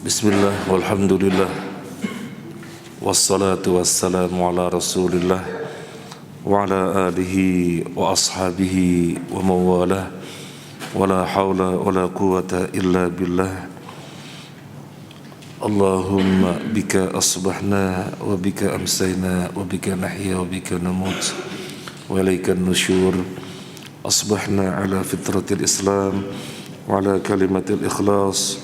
Bismillah, walhamdulillah, wassalatu wassalamu ala rasulillah wa ala alihi wa ashabihi wa mawalah, wa la hawla wa la quwata illa billah. Allahumma bika asbahna wa bika amsayna wa bika nahya wa bika namut wa ilaika nusyur. Asbahna ala fitratil islam wa ala kalimatil ikhlas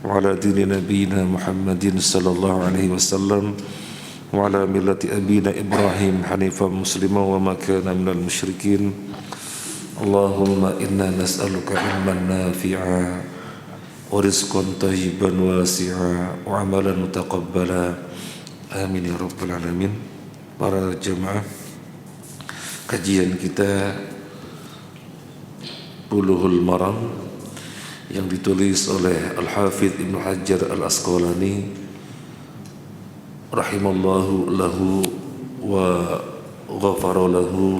wa ala dini nabiyina Muhammadin sallallahu alaihi wasallam wa ala millati abina Ibrahim hanifan musliman wa ma kana minal musyrikin. Allahumma inna nas'aluka ilman nafi'a wa rizqan thayyiban wasi'a wa amalan mutaqabbala. Amin ya rabbal alamin. Para jemaah, kajian kita Bulughul Maram yang ditulis oleh Al-Hafidh Ibnu Hajar Al-Asqalani rahimallahu lahu wa ghafara lahu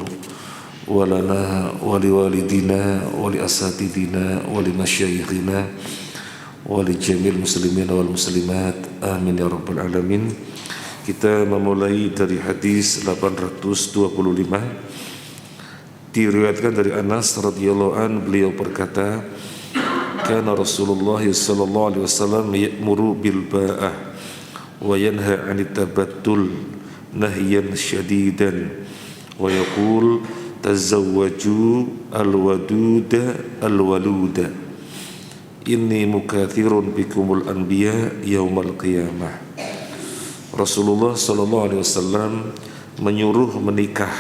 wa lana wa liwalidina wa li asatidina wa li masyayikhina wa li jamil muslimin wal muslimat. Amin ya rabbal alamin. Kita memulai dari hadis 825. Diriwayatkan dari Anas radhiyallahu an, beliau berkata, kana Rasulullah sallallahu alaihi wasallam ya'muru bil ba'ah wa yanha 'anit tabattul nahyan syadidan wa yaqul tazawwaju al-waduda al-waluda inni mukathirun bikumul anbiya yaumal qiyamah. Rasulullah sallallahu alaihi wasallam menyuruh menikah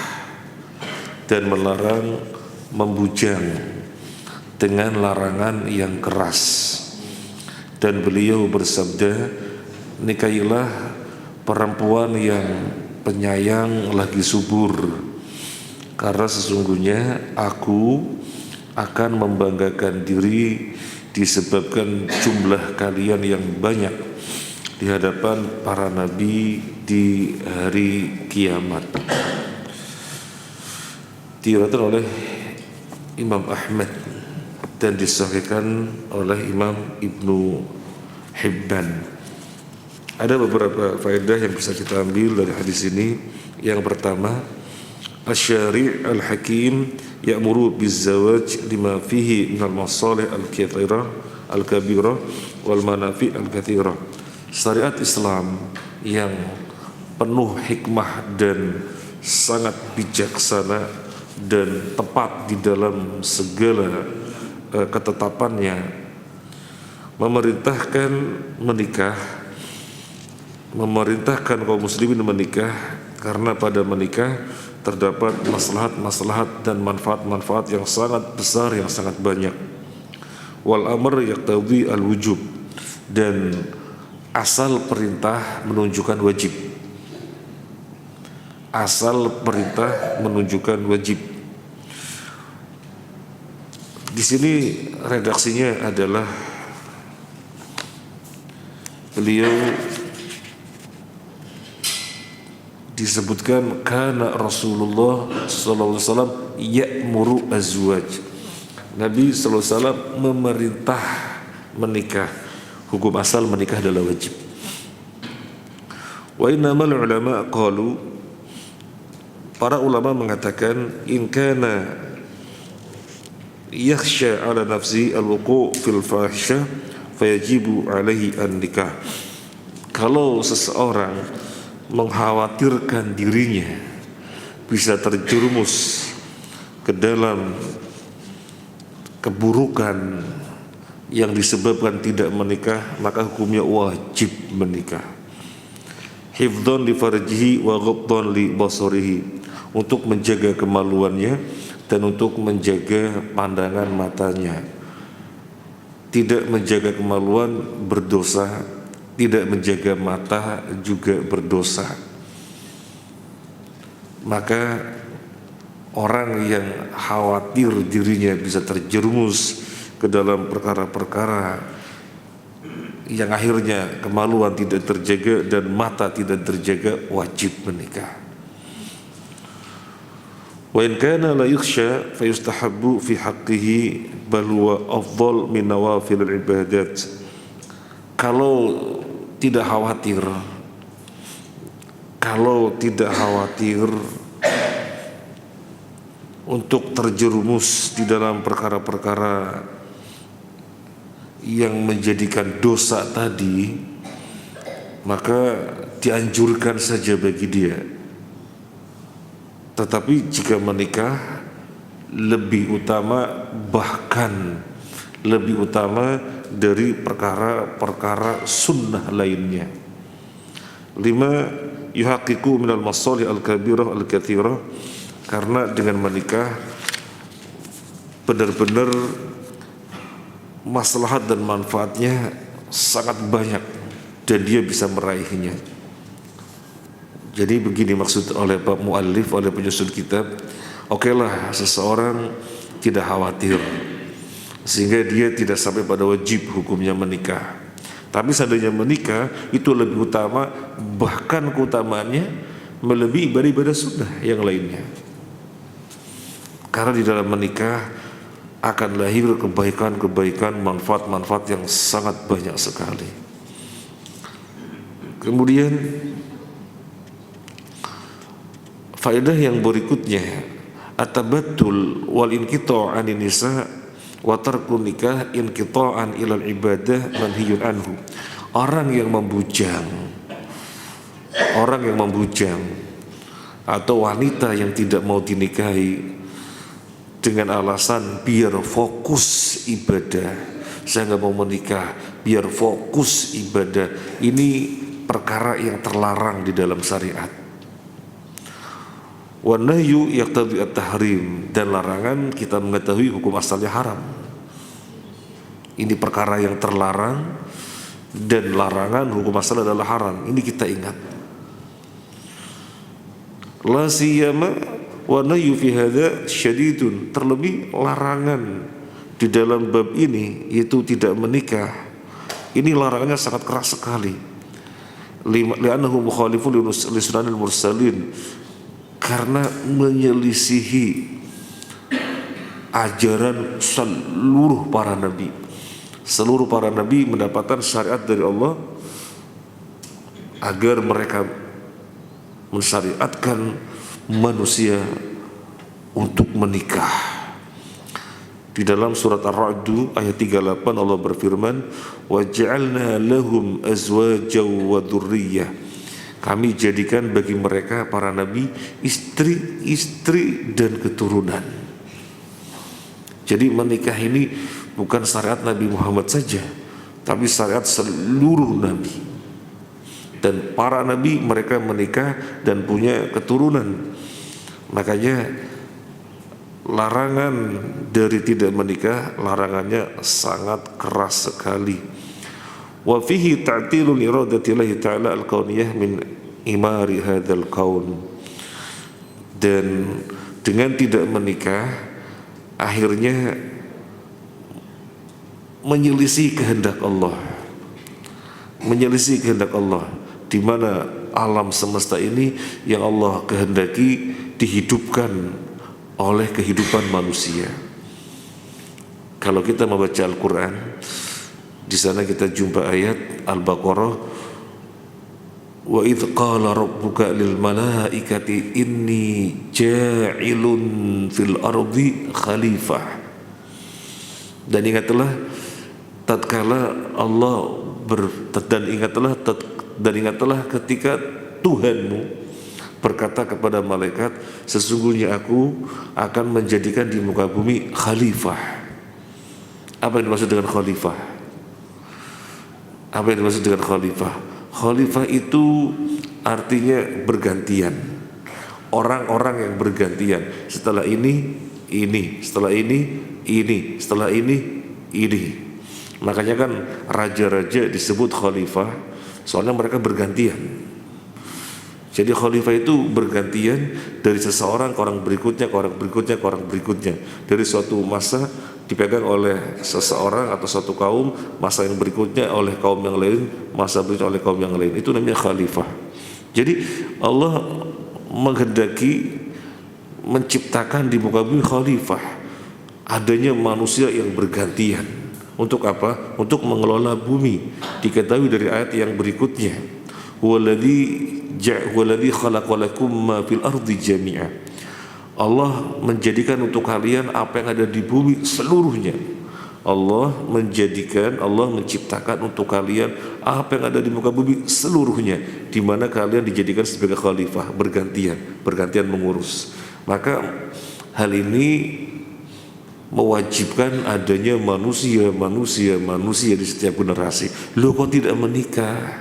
dan melarang membujang dengan larangan yang keras, dan beliau bersabda, nikahilah perempuan yang penyayang lagi subur, karena sesungguhnya aku akan membanggakan diri disebabkan jumlah kalian yang banyak di hadapan para nabi di hari kiamat. Diriwayatkan oleh Imam Ahmad dan disahihkan oleh Imam Ibnu Hibban. Ada beberapa faedah yang bisa kita ambil dari hadis ini. Yang pertama, asy-syari' al-hakim ya'muru biz-zawaj lima fihi minal masalih al-kathirah al-kabirah wal manafi' al-kathirah. Syariat Islam yang penuh hikmah dan sangat bijaksana dan tepat di dalam segala ketetapannya, memerintahkan kaum muslimin menikah, karena pada menikah terdapat maslahat-maslahat dan manfaat-manfaat yang sangat besar, yang sangat banyak. Wal amr yaqtadi al-wujub, dan asal perintah menunjukkan wajib. Asal perintah menunjukkan wajib. Di sini redaksinya adalah beliau disebutkan kana Rasulullah sallallahu alaihi wasallam ya'muru azwaj. Nabi sallallahu alaihi wasallam memerintah menikah. Hukum asal menikah adalah wajib. Wa innamal ulama qalu, para ulama mengatakan, in kana yakhsha ala nafsi al-wuqu' fil fahisha fayajibu alaihi an-nikah. Kalau seseorang mengkhawatirkan dirinya bisa terjerumus ke dalam keburukan yang disebabkan tidak menikah, maka hukumnya wajib menikah. Hifdhan li farjihi wa ghabdhan li basarihi, untuk menjaga kemaluannya dan untuk menjaga pandangan matanya. Tidak menjaga kemaluan berdosa, tidak menjaga mata juga berdosa. Maka orang yang khawatir dirinya bisa terjerumus ke dalam perkara-perkara yang akhirnya kemaluan tidak terjaga dan mata tidak terjaga, wajib menikah. Wa in kana la yukhsha fa yustahabbu fi haqqihi bal huwa afdal min nawafil ibadat. kalau tidak khawatir, untuk terjerumus di dalam perkara-perkara yang menjadikan dosa tadi, maka dianjurkan saja bagi dia. Tetapi jika menikah, lebih utama, bahkan lebih utama dari perkara-perkara sunnah lainnya. 5. Yuhaqiqu minal masalih al-kabirah al-kathirah, karena dengan menikah benar-benar maslahat dan manfaatnya sangat banyak dan dia bisa meraihnya. Jadi begini maksud oleh Pak Muallif, oleh penyusun kitab, okelah seseorang tidak khawatir sehingga dia tidak sampai pada wajib hukumnya menikah. Tapi seandainya menikah itu lebih utama, bahkan keutamaannya melebihi ibadah sunnah yang lainnya. Karena di dalam menikah akan lahir kebaikan-kebaikan, manfaat-manfaat yang sangat banyak sekali. Kemudian faedah yang berikutnya, at-tabattul wal inqita' 'anil nisa wa tarkun nikah inqita'an ilal ibadah manhiyun anhu. Orang yang membujang atau wanita yang tidak mau dinikahi dengan alasan biar fokus ibadah, saya nggak mau menikah biar fokus ibadah, ini perkara yang terlarang di dalam syariat. Wa nahyu yaqtadi at-tahrim, dan larangan kita mengetahui hukum asalnya haram. Ini perkara yang terlarang dan larangan hukum asal adalah haram. Ini kita ingat. La siyama wa nahyu fi hadza syadidun, terlebih larangan di dalam bab ini yaitu tidak menikah, ini larangannya sangat keras sekali. Li'annahu mukhalifun li sunanil mursalin, karena menyelisihi ajaran seluruh para nabi. Seluruh para nabi mendapatkan syariat dari Allah agar mereka mensyariatkan manusia untuk menikah. Di dalam surat Ar-Ra'd ayat 38 Allah berfirman, wa ja'alna lahum azwajaw wa dzurriyyah, kami jadikan bagi mereka para nabi istri-istri dan keturunan. Jadi menikah ini bukan syariat Nabi Muhammad saja, tapi syariat seluruh nabi. Dan para nabi mereka menikah dan punya keturunan. Makanya larangan dari tidak menikah, larangannya sangat keras sekali. Wa fihi ta'tilul iradatillahi ta'ala al-kauniyah min imari hadzal kaun. Dan dengan tidak menikah akhirnya menyelisih kehendak Allah. Menyelisih kehendak Allah, di mana alam semesta ini yang Allah kehendaki dihidupkan oleh kehidupan manusia. Kalau kita membaca Al-Quran, di sana kita jumpa ayat Al-Baqarah, wa idh qala rabbuka lil malaikati inni ja'ilun fil ardi khalifah. Dan ingatlah tatkala Allah dan ingatlah ketika Tuhanmu berkata kepada malaikat, sesungguhnya aku akan menjadikan di muka bumi khalifah. Apa yang dimaksud dengan khalifah? Apa yang dimaksud dengan khalifah? Khalifah itu artinya bergantian. Orang-orang yang bergantian. Setelah ini, setelah ini, setelah ini. Makanya kan raja-raja disebut khalifah, soalnya mereka bergantian. Jadi khalifah itu bergantian dari seseorang ke orang berikutnya, ke orang berikutnya, ke orang berikutnya. Dari suatu masa dipegang oleh seseorang atau suatu kaum, masa yang berikutnya oleh kaum yang lain, masa berikutnya oleh kaum yang lain. Itu namanya khalifah. Jadi Allah menghendaki menciptakan di muka bumi khalifah, adanya manusia yang bergantian Untuk apa? Untuk mengelola bumi. Diketahui dari ayat yang berikutnya, huwaladzi khalaqalakum ma fil ardi jami'a. Allah menjadikan untuk kalian apa yang ada di bumi seluruhnya. Allah menciptakan untuk kalian apa yang ada di muka bumi seluruhnya, di mana kalian dijadikan sebagai khalifah, bergantian mengurus. Maka hal ini mewajibkan adanya manusia di setiap generasi. Loh kok tidak menikah?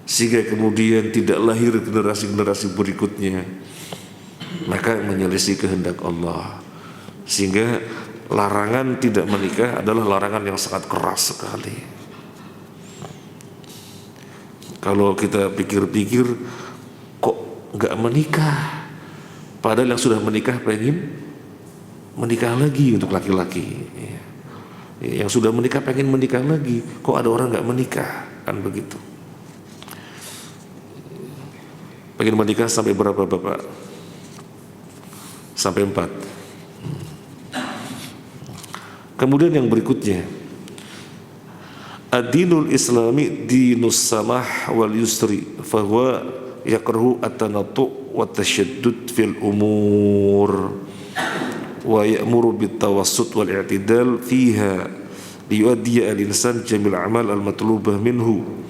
Sehingga kemudian tidak lahir generasi-generasi berikutnya. Maka menyelisih kehendak Allah. Sehingga larangan tidak menikah adalah larangan yang sangat keras sekali. Kalau kita pikir-pikir, kok nggak menikah? Padahal yang sudah menikah pengen menikah lagi untuk laki-laki. Yang sudah menikah pengen menikah lagi. Kok ada orang nggak menikah? Kan begitu. Pengen menikah sampai berapa Bapak? Sampai 4. Kemudian yang berikutnya, ad-dinul islami dinus samah wal yusri fahuwa yakrahu at-tanattu wa tashaddud fil umur wa ya'muru bit tawassut wal i'tidal fiha liyuaddi al-insan jamil amal al-matlubah minhu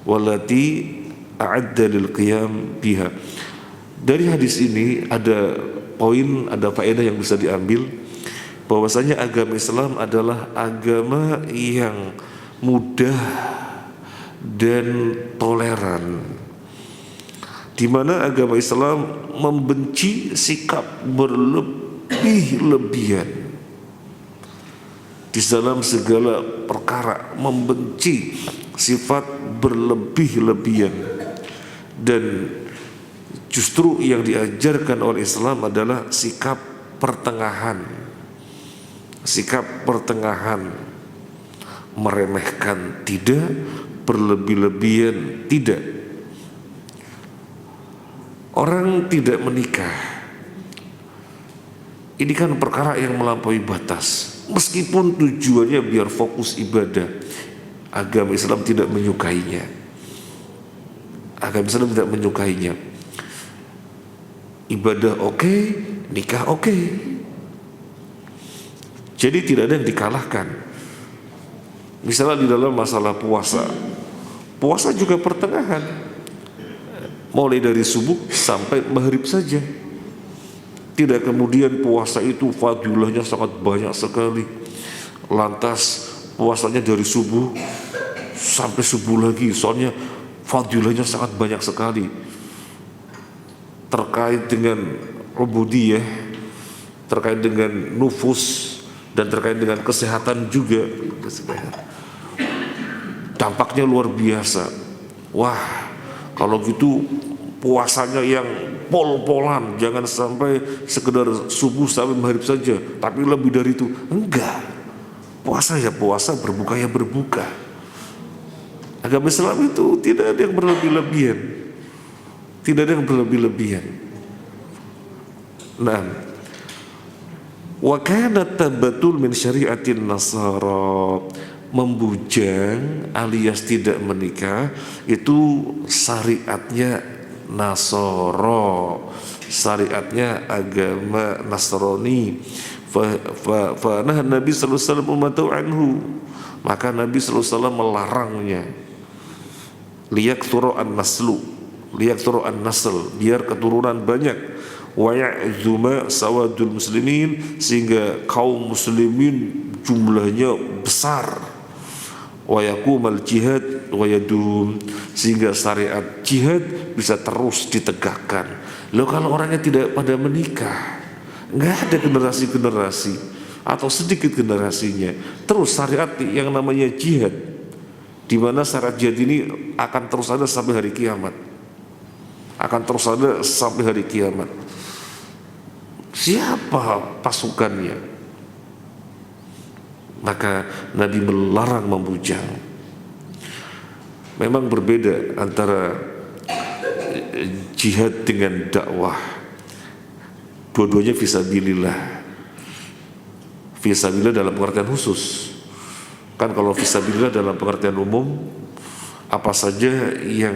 wallati a'adda lil qiyam biha. Dari hadis ini ada poin, ada faedah yang bisa diambil, bahwasanya agama Islam adalah agama yang mudah dan toleran, di mana agama Islam membenci sikap berlebih-lebihan di dalam segala perkara, membenci sifat berlebih-lebihan. Dan justru yang diajarkan oleh Islam adalah sikap pertengahan, meremehkan tidak, berlebih-lebihan tidak. Orang tidak menikah, ini kan perkara yang melampaui batas, meskipun tujuannya biar fokus ibadah. Agama Islam tidak menyukainya. Ibadah oke, nikah oke. Jadi tidak ada yang dikalahkan. Misalnya di dalam masalah puasa juga pertengahan, mulai dari subuh sampai maghrib saja. Tidak kemudian puasa itu fadilahnya sangat banyak sekali, lantas puasanya dari subuh sampai subuh lagi, soalnya fadilahnya sangat banyak sekali. Terkait dengan ubudiyah, terkait dengan nufus, dan terkait dengan kesehatan juga. Dampaknya luar biasa. Wah, kalau gitu puasanya yang pol-polan, jangan sampai sekedar subuh sampai maghrib saja, tapi lebih dari itu. Enggak, puasa ya puasa, berbuka ya berbuka. Agama Islam itu tidak ada yang berlebih-lebihan, Nah, wa kana tabatul min syariatin nasara, membujang alias tidak menikah itu syariatnya Nasoro, syariatnya agama Nasrani. Fa Nabi sallallahu alaihi wasallam ummatahu anhu, maka Nabi sallallahu alaihi wasallam melarangnya. Liyaktsuru an-nasl, biar keturunan banyak. Wa ya'zuma sawadul muslimin, sehingga kaum muslimin jumlahnya besar. Wa yaqumal jihad wa yadum, sehingga syariat jihad bisa terus ditegakkan. Loh, kalau orangnya tidak pada menikah, nggak ada generasi-generasi atau sedikit generasinya, terus syariat yang namanya jihad, di mana syariat jihad ini akan terus ada sampai hari kiamat, Siapa pasukannya? Maka Nabi melarang membujang. Memang berbeda antara jihad dengan dakwah. Dua-duanya fisabilillah. Fisabilillah dalam pengertian khusus. Kan kalau fisabilillah dalam pengertian umum, apa saja yang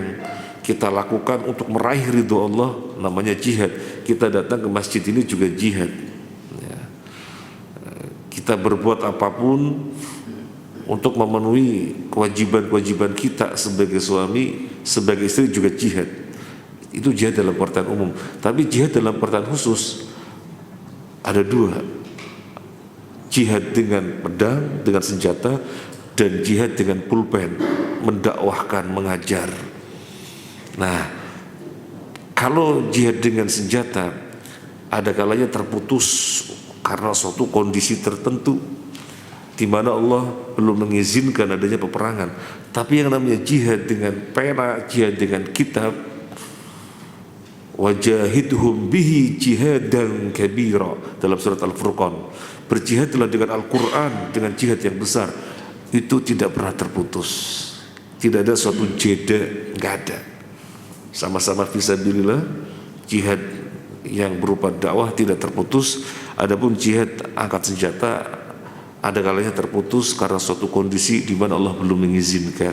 kita lakukan untuk meraih ridho Allah namanya jihad. Kita datang ke masjid ini juga jihad ya. Kita berbuat apapun untuk memenuhi kewajiban-kewajiban kita sebagai suami, sebagai istri juga jihad. Itu jihad dalam pengertian umum. Tapi jihad dalam pengertian khusus ada dua, jihad dengan pedang, dengan senjata, dan jihad dengan pulpen, mendakwahkan, mengajar. Nah, kalau jihad dengan senjata ada kalanya terputus karena suatu kondisi tertentu di mana Allah belum mengizinkan adanya peperangan. Tapi yang namanya jihad dengan pena, jihad dengan kitab, wajahidhum bihi jihadan kabira dalam surat Al-Furqan, berjihadlah dengan Al-Quran, dengan jihad yang besar. Itu tidak pernah terputus, tidak ada suatu jeda, nggak ada. Sama-sama fisabilillah, jihad yang berupa dakwah tidak terputus. Adapun jihad angkat senjata ada kalanya terputus karena suatu kondisi di mana Allah belum mengizinkan.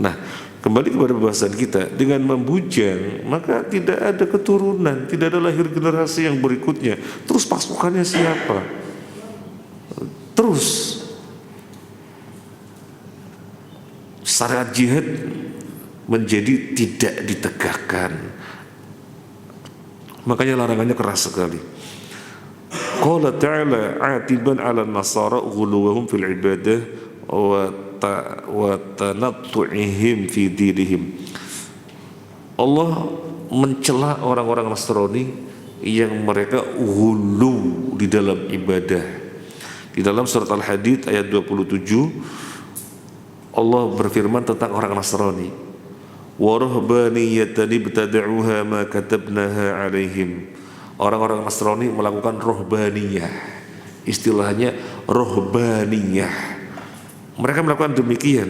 Nah, kembali kepada pembahasan kita, dengan membujang maka tidak ada keturunan, tidak ada lahir generasi yang berikutnya. Terus pasukannya siapa? Terus syariat jihad menjadi tidak ditegakkan. Makanya larangannya keras sekali. Qala ta'ala atiban 'ala an-nasara ghuluwahum fil ibadah wa tanattu'ihim fi dinihim. Allah mencela orang-orang Nasrani yang mereka ghulu di dalam ibadah. Di dalam surat Al-Hadid ayat 27 Allah berfirman tentang orang Nasrani, wa ruhbaniyatan ibtada'uha ma katabnaha 'alaihim. Orang-orang Nasrani melakukan rohbaniyah, istilahnya rohbaniyah. Mereka melakukan demikian,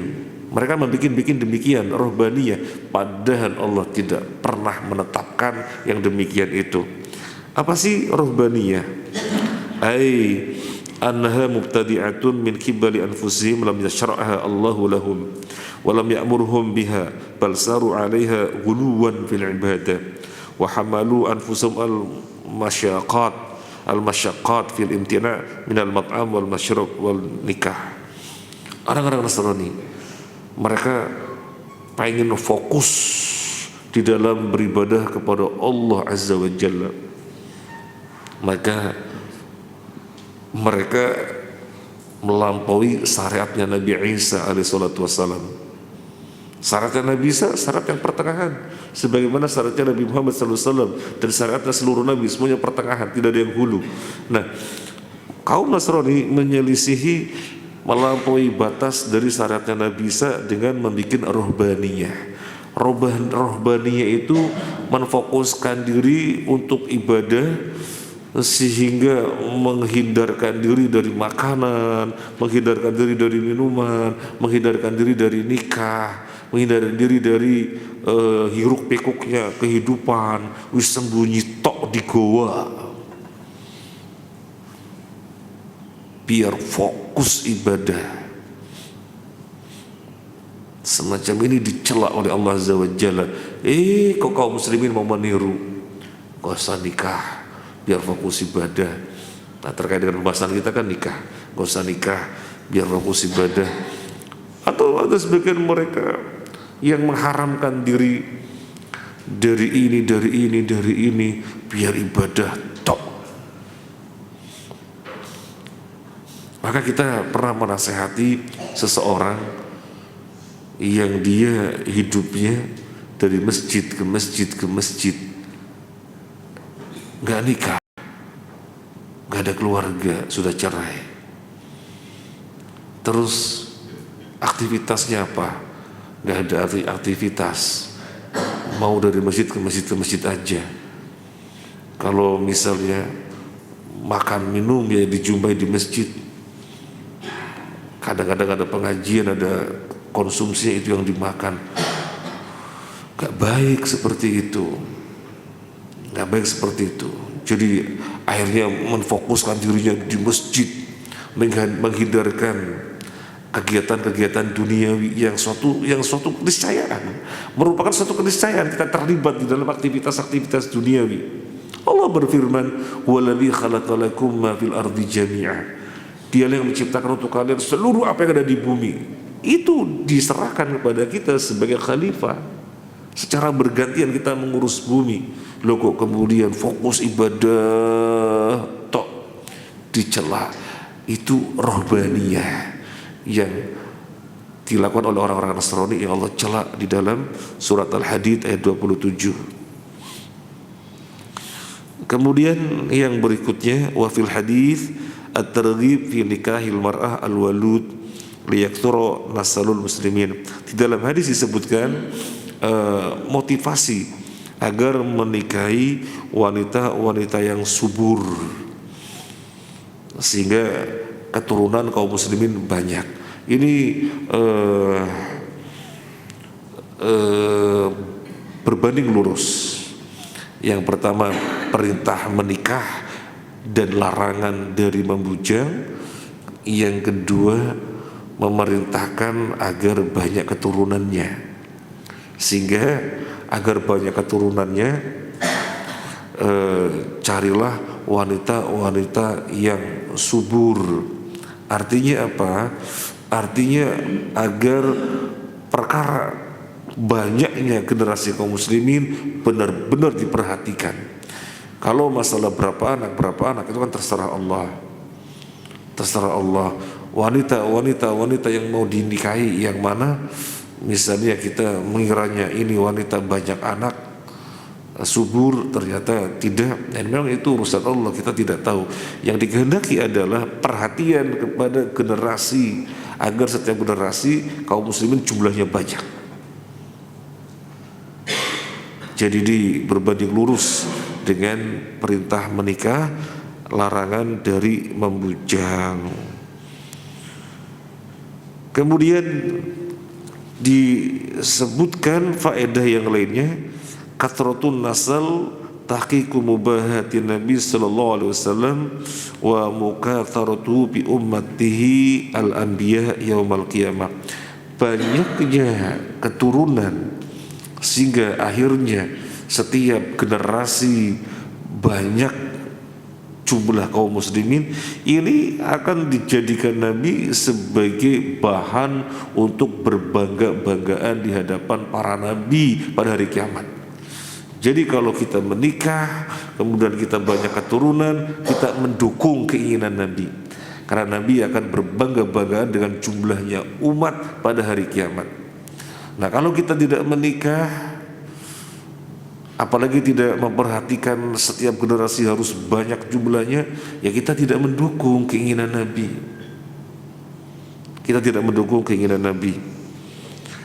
mereka membikin demikian rohbaniyah, padahal Allah tidak pernah menetapkan yang demikian itu. Apa sih rohbaniyah? Annaha mubtadi'atun min kibali anfusihim lam yashra'ha Allahu lahum wa lam ya'murhum biha bal saru 'alaiha ghuluwan fil ibadah wa hamalu anfusahum al-masyaqqat fil imtina' min al-mat'am wal masyrab wal nikah. Orang-orang Nasrani mereka pengen fokus di dalam beribadah kepada Allah Azza wa Jalla, maka mereka melampaui syariatnya Nabi Isa alaihissalatu wassalam. Syariatnya Nabi Isa syarat yang pertengahan, sebagaimana syariatnya Nabi Muhammad SAW, dan syariatnya seluruh Nabi semuanya pertengahan, tidak ada yang hulu. Nah, kaum Nasrani menyelisihi, melampaui batas dari syariatnya Nabi Isa dengan membuat rohbaniyah. Rohbaniyah itu menfokuskan diri untuk ibadah, sehingga menghindarkan diri dari makanan, menghindarkan diri dari minuman, menghindarkan diri dari nikah, menghindarkan diri dari hiruk pikuknya kehidupan, wis sembunyi tok di goa, biar fokus ibadah. Semacam ini dicela oleh Allah Azza wa Jalla. Kok kaum muslimin mau meniru, gak usah nikah, biar fokus ibadah. Nah, terkait dengan pembahasan kita kan nikah, gak usah nikah, biar fokus ibadah. Atau ada sebagian mereka yang mengharamkan diri dari ini, biar ibadah tok. Maka kita pernah menasehati seseorang yang dia hidupnya dari masjid ke masjid, gak nikah, gak ada keluarga, sudah cerai. Terus aktivitasnya apa? Gak ada aktivitas, mau dari masjid ke masjid aja. Kalau misalnya makan minum ya dijumpai di masjid. Kadang-kadang ada pengajian, ada konsumsi itu yang dimakan. Gak baik seperti itu. Gak baik seperti itu. Jadi akhirnya menfokuskan dirinya di masjid, menghindarkan kegiatan-kegiatan duniawi yang suatu keniscayaan, merupakan suatu keniscayaan kita terlibat di dalam aktivitas-aktivitas duniawi. Allah berfirman, "Wallazi khalaqalakum ma fil ardi jami'a." Dialah yang menciptakan untuk kalian seluruh apa yang ada di bumi. Itu diserahkan kepada kita sebagai khalifah. Secara bergantian kita mengurus bumi. Loh kok kemudian fokus ibadah tok dicela? Itu rohbaniyah yang dilakukan oleh orang-orang Nasrani yang Allah cela di dalam surat Al-Hadid ayat 27. Kemudian yang berikutnya, wa fil hadits at-targhib fi nikahil mar'ah al-walud liyakthura nasalul muslimin. Di dalam hadis disebutkan motivasi agar menikahi wanita-wanita yang subur sehingga keturunan kaum muslimin banyak. Ini berbanding lurus. Yang pertama, perintah menikah dan larangan dari membujang. Yang kedua, memerintahkan agar banyak keturunannya, sehingga agar banyak keturunannya carilah wanita-wanita yang subur. Artinya apa? Artinya agar perkara banyaknya generasi kaum muslimin benar-benar diperhatikan. Kalau masalah berapa anak itu kan terserah Allah. Terserah Allah. Wanita yang mau dinikahi yang mana? Misalnya kita mengiranya ini wanita banyak anak, subur, ternyata tidak. Dan memang itu urusan Allah, kita tidak tahu. Yang dikehendaki adalah perhatian kepada generasi, agar setiap generasi kaum muslimin jumlahnya banyak. Jadi berbanding lurus dengan perintah menikah, larangan dari membujang. Kemudian disebutkan faedah yang lainnya, kathratun nasal tahqiqu mubahatin Nabi sallallahu alaihi wasallam wa mukatharatu bi ummatihi al-anbiya yaumal qiyamah. Banyaknya keturunan sehingga akhirnya setiap generasi banyak jumlah kaum muslimin, ini akan dijadikan Nabi sebagai bahan untuk berbangga-banggaan di hadapan para nabi pada hari kiamat. Jadi kalau kita menikah, kemudian kita banyak keturunan, kita mendukung keinginan Nabi, karena Nabi akan berbangga-banggaan dengan jumlahnya umat pada hari kiamat. Nah, kalau kita tidak menikah, apalagi tidak memperhatikan setiap generasi harus banyak jumlahnya, ya kita tidak mendukung keinginan Nabi. Kita tidak mendukung keinginan Nabi.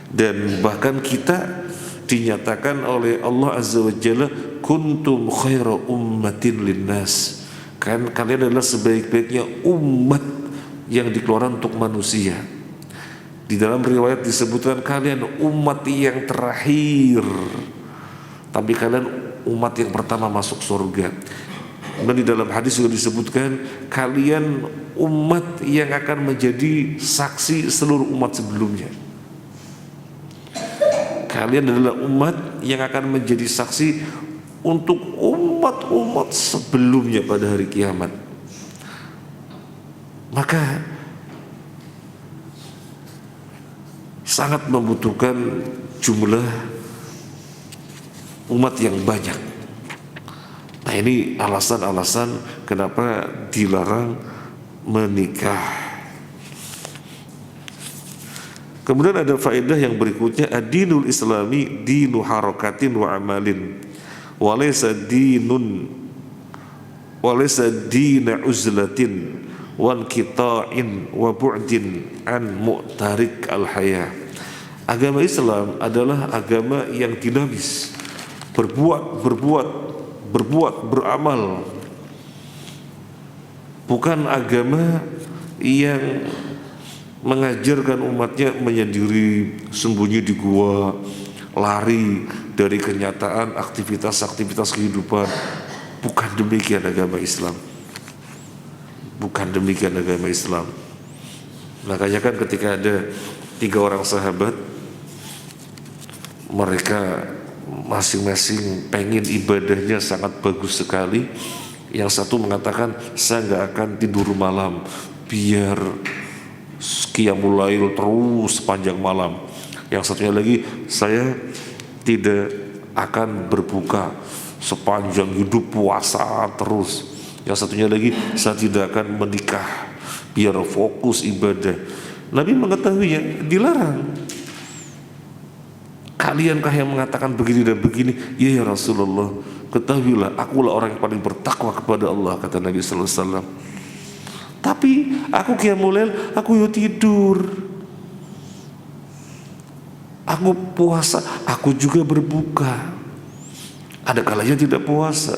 Dan bahkan kita dinyatakan oleh Allah Azza wa Jalla, kuntum khaira ummatin linnas. Kan kalian adalah sebaik-baiknya umat yang dikeluarkan untuk manusia. Di dalam riwayat disebutkan kalian umat yang terakhir, tapi kalian umat yang pertama masuk surga. Dan di dalam hadis juga disebutkan kalian umat yang akan menjadi saksi seluruh umat sebelumnya. Kalian adalah umat yang akan menjadi saksi untuk umat-umat sebelumnya pada hari kiamat. Maka sangat membutuhkan jumlah umat yang banyak. Nah, ini alasan-alasan kenapa dilarang menikah. Kemudian ada faedah yang berikutnya, ad-dinul islami dinu harakatin wa amalin walaysa dina uzlatin wan qita'in wa bu'din an mu'tarik al-hayah. Agama Islam adalah agama yang dinamis, berbuat, beramal. Bukan agama yang mengajarkan umatnya menyendiri, sembunyi di gua, lari dari kenyataan aktivitas-aktivitas kehidupan. Bukan demikian agama Islam. Bukan demikian agama Islam. Makanya kan ketika ada 3 orang sahabat, mereka masing-masing pengen ibadahnya sangat bagus sekali. Yang satu mengatakan, saya nggak akan tidur malam, biar qiyamul lail terus sepanjang malam. Yang satunya lagi, saya tidak akan berbuka sepanjang hidup, puasa terus. Yang satunya lagi, saya tidak akan menikah, biar fokus ibadah. Nabi mengetahuinya, dilarang. Kaliankah yang mengatakan begini dan begini? Ya Rasulullah, ketahuilah akulah orang yang paling bertakwa kepada Allah, kata Nabi sallallahu alaihi wasallam. Tapi aku qiyamul lail, aku tidur. Aku puasa, aku juga berbuka. Ada kalanya tidak puasa.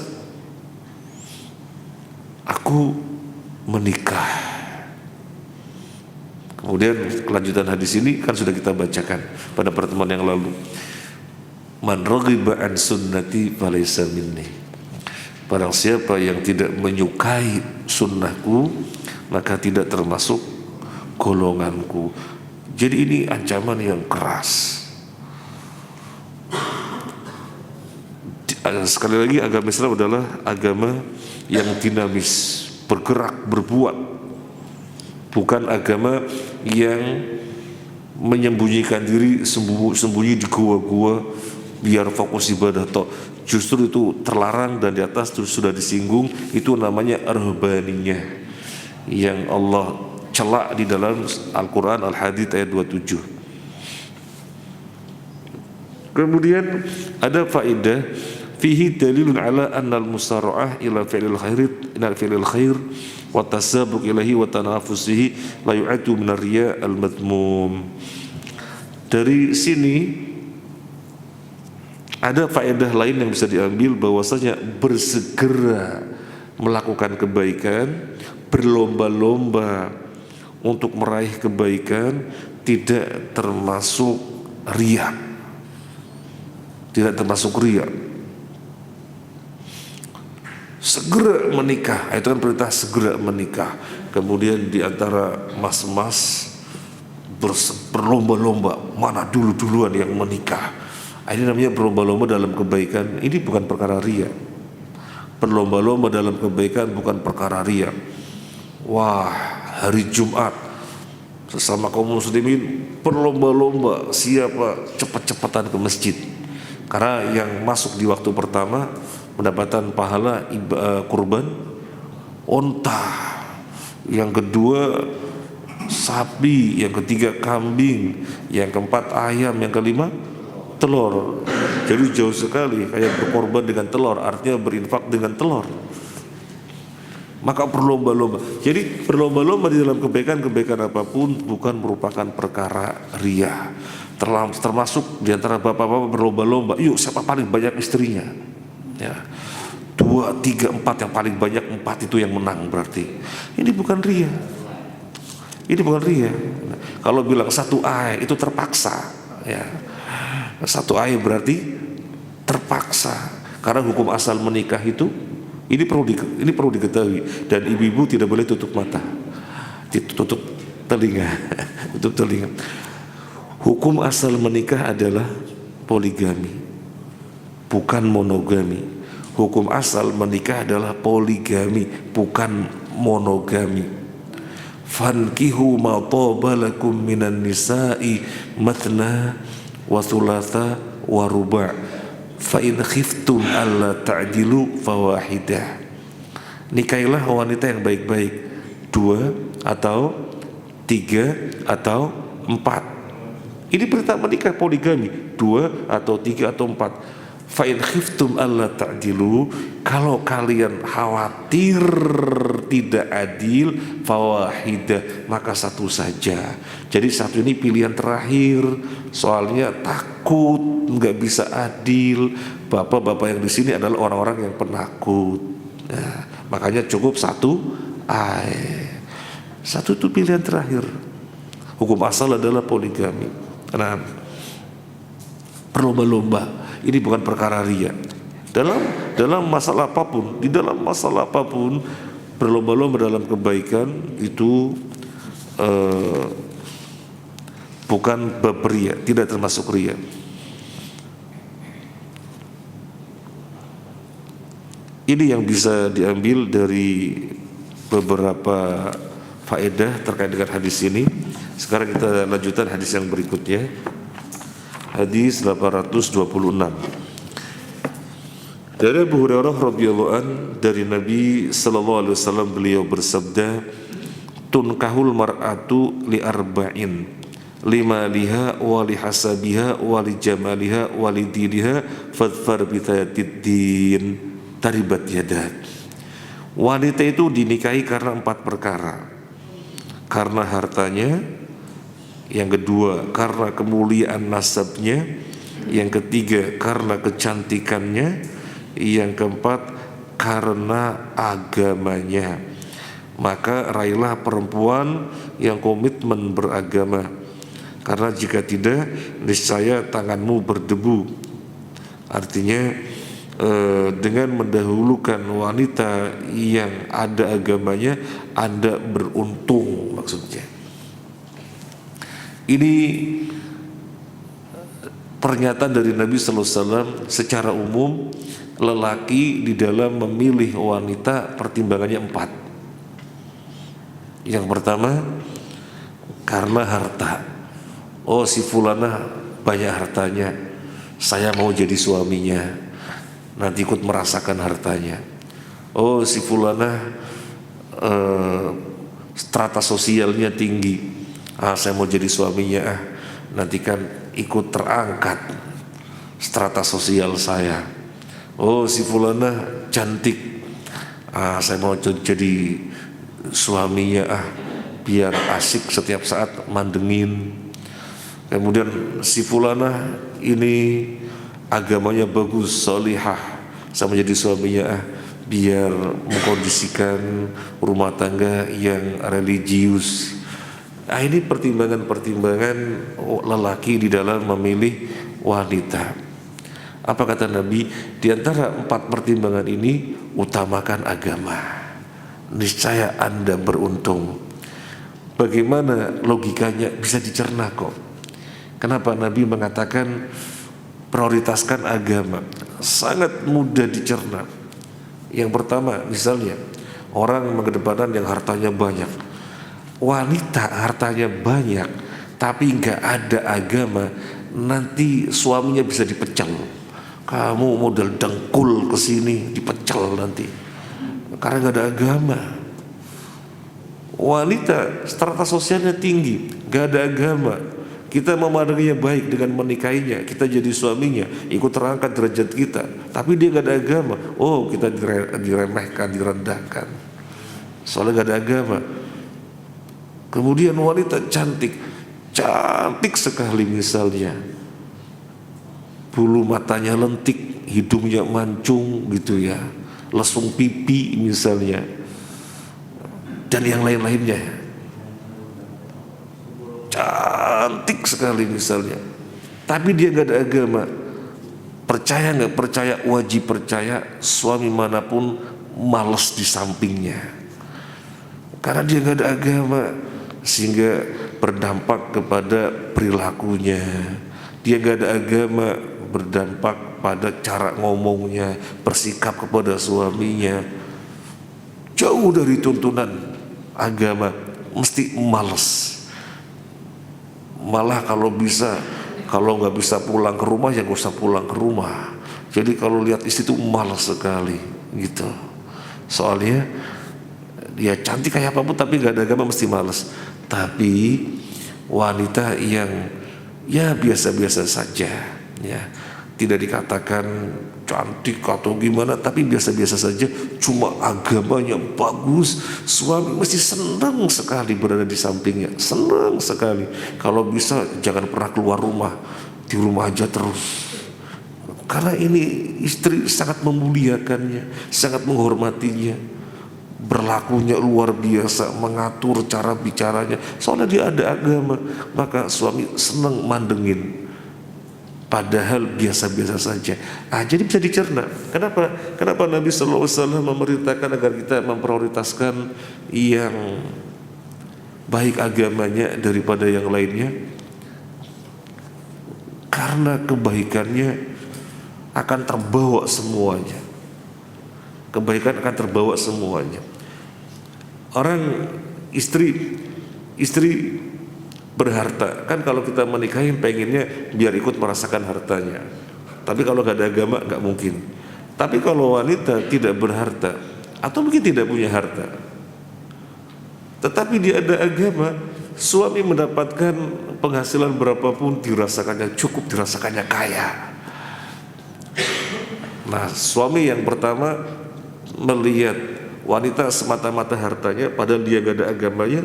Aku menikah. Kemudian kelanjutan hadis ini kan sudah kita bacakan pada pertemuan yang lalu. Man raghiba an sunnati falaysa minni. Barang siapa yang tidak menyukai sunnahku, maka tidak termasuk golonganku. Jadi ini ancaman yang keras. Sekali lagi, agama Islam adalah agama yang dinamis, bergerak, berbuat. Bukan agama yang menyembunyikan diri, sembunyi di gua-gua biar fokus ibadah toh. Justru itu terlarang, dan di atas sudah disinggung, itu namanya rahbaniyah yang Allah celak di dalam Al-Quran Al-Hadid ayat 27. Kemudian ada faedah, fihi dalilun ala anna al-musara'ah ila fi'lil khair wa tasabuq ilahi wa tanafusihi la yu'atu min ar-riya' al-madmum. Dari sini ada faedah lain yang bisa diambil, bahwasanya bersegera melakukan kebaikan, berlomba-lomba untuk meraih kebaikan tidak termasuk riya. Tidak termasuk riya. Segera menikah, itu kan perintah segera menikah. Kemudian di antara mas-mas berlomba-lomba mana duluan yang menikah. Ini namanya berlomba-lomba dalam kebaikan. Ini bukan perkara riya. Berlomba-lomba dalam kebaikan bukan perkara riya. Wah, hari Jumat sesama kaum muslimin berlomba-lomba siapa cepat-cepatan ke masjid. Karena yang masuk di waktu pertama mendapatkan pahala kurban onta, yang kedua sapi, yang ketiga kambing, yang keempat ayam, yang kelima telur. Jadi jauh sekali kayak berkorban dengan telur, artinya berinfak dengan telur. Maka berlomba-lomba. Jadi berlomba-lomba di dalam kebaikan apapun bukan merupakan perkara riya. Termasuk di antara bapak-bapak berlomba-lomba, yuk siapa paling banyak istrinya, ya, 2, 3, 4, yang paling banyak 4 itu yang menang. Berarti ini bukan riya. Ini bukan riya. Kalau bilang 1 ay itu terpaksa, ya. 1 ay berarti terpaksa, karena hukum asal menikah itu ini perlu diketahui, dan ibu-ibu tidak boleh tutup mata, tutup telinga, tutup telinga. Hukum asal menikah adalah poligami, bukan monogami. Hukum asal menikah adalah poligami, bukan monogami. Fankihu ma taba lakum minan nisa'i matna wa thulatha wa ruba' fa in khiftum alla ta'dilu fawahidah. Nikailah wanita yang baik-baik, 2 atau 3 atau 4. Ini perintah menikah poligami, 2 atau 3 atau 4. Fa in khiftum alla ta'dilu, kalau kalian khawatir tidak adil, fawahidah, maka 1 saja. Jadi 1 ini pilihan terakhir, soalnya takut nggak bisa adil. Bapak-bapak yang di sini adalah orang-orang yang penakut. Nah, makanya cukup 1 ay. 1 itu pilihan terakhir. Hukum asal adalah poligami. Karena berlomba-lomba ini bukan perkara riya. Dalam masalah apapun, di dalam masalah apapun, berlomba-lomba dalam kebaikan itu bukan bab riya, tidak termasuk riya. Ini yang bisa diambil dari beberapa faedah terkait dengan hadis ini. Sekarang kita lanjutkan hadis yang berikutnya. Hadis 826. Dari Abu Hurairah radhiyallahu an, dari Nabi sallallahu alaihi wasallam, beliau bersabda, tunkahul mar'atu li arba'in, lima liha wa li hasabiha wa li jamaliha wa li diniha fadfar bitayatid din taribat yadat. Wanita itu dinikahi karena 4 perkara. Karena hartanya, yang kedua karena kemuliaan nasabnya, yang ketiga karena kecantikannya, yang keempat karena agamanya. Maka raihlah perempuan yang komitmen beragama, karena jika tidak niscaya tanganmu berdebu. Artinya dengan mendahulukan wanita yang ada agamanya, Anda beruntung maksudnya. Ini pernyataan dari Nabi sallallahu alaihi wasallam. Secara umum lelaki di dalam memilih wanita pertimbangannya 4. Yang pertama karena harta. Oh, si fulana banyak hartanya, saya mau jadi suaminya, nanti ikut merasakan hartanya. Oh, si fulana strata sosialnya tinggi, saya mau jadi suaminya, nanti kan ikut terangkat strata sosial saya. Oh, si fulana cantik, saya mau jadi suaminya, biar asik setiap saat mandengin. Kemudian si fulana ini agamanya bagus, solihah, saya menjadi suaminya, biar mengkondisikan rumah tangga yang religius. Ini pertimbangan-pertimbangan lelaki di dalam memilih wanita. Apa kata Nabi? Di antara 4 pertimbangan ini, utamakan agama, niscaya Anda beruntung. Bagaimana logikanya? Bisa dicerna kok. Kenapa Nabi mengatakan prioritaskan agama? Sangat mudah dicerna. Yang pertama, misalnya orang mengedepankan yang hartanya banyak. Wanita hartanya banyak tapi nggak ada agama, nanti suaminya bisa dipecal. Kamu model dengkul kesini, dipecal nanti karena nggak ada agama. Wanita strata sosialnya tinggi, nggak ada agama, kita memandanginya baik dengan menikahinya, kita jadi suaminya, ikut terangkat derajat kita, tapi dia gak ada agama. Oh, kita diremehkan, direndahkan, soalnya gak ada agama. Kemudian wanita cantik, cantik sekali misalnya, bulu matanya lentik, hidungnya mancung gitu ya, lesung pipi misalnya, dan yang lain-lainnya. Cantik sekali misalnya, tapi dia gak ada agama. Percaya gak percaya, wajib percaya, suami manapun malas di sampingnya, karena dia gak ada agama, sehingga berdampak kepada perilakunya. Dia gak ada agama, berdampak pada cara ngomongnya, bersikap kepada suaminya jauh dari tuntunan agama, mesti malas. Malah kalau bisa, kalau nggak bisa pulang ke rumah ya nggak usah pulang ke rumah. Jadi kalau lihat istri itu malas sekali gitu. Soalnya dia cantik kayak apapun tapi nggak ada agama mesti malas. Tapi wanita yang ya biasa-biasa saja, ya tidak dikatakan cantik atau gimana, tapi biasa-biasa saja, cuma agamanya bagus, suami mesti senang sekali berada di sampingnya, senang sekali. Kalau bisa jangan pernah keluar rumah, di rumah aja terus, karena ini istri sangat memuliakannya, sangat menghormatinya, berlakunya luar biasa, mengatur cara bicaranya, soalnya dia ada agama. Maka suami senang mandengin. padahal biasa-biasa saja. Jadi bisa dicerna. Kenapa Nabi SAW memerintahkan agar kita memprioritaskan yang baik agamanya daripada yang lainnya? Karena kebaikannya akan terbawa semuanya. Kebaikan akan terbawa semuanya. Orang istri berharta, kan kalau kita menikahin pengennya biar ikut merasakan hartanya. Tapi kalau gak ada agama gak mungkin. Tapi kalau wanita tidak berharta atau mungkin tidak punya harta, tetapi dia ada agama, suami mendapatkan penghasilan berapapun dirasakannya cukup, dirasakannya kaya. Nah, suami yang pertama melihat wanita semata-mata hartanya padahal dia gak ada agamanya,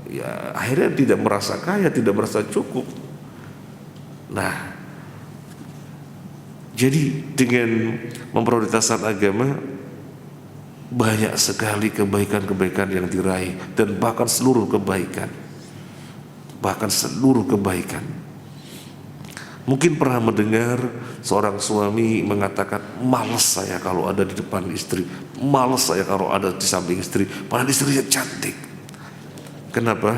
ya akhirnya tidak merasa kaya, tidak merasa cukup. Nah, jadi dengan memprioritaskan agama banyak sekali kebaikan-kebaikan yang diraih, dan bahkan seluruh kebaikan. Mungkin pernah mendengar seorang suami mengatakan, malas saya kalau ada di depan istri, malas saya kalau ada di samping istri, padahal istrinya cantik. Kenapa?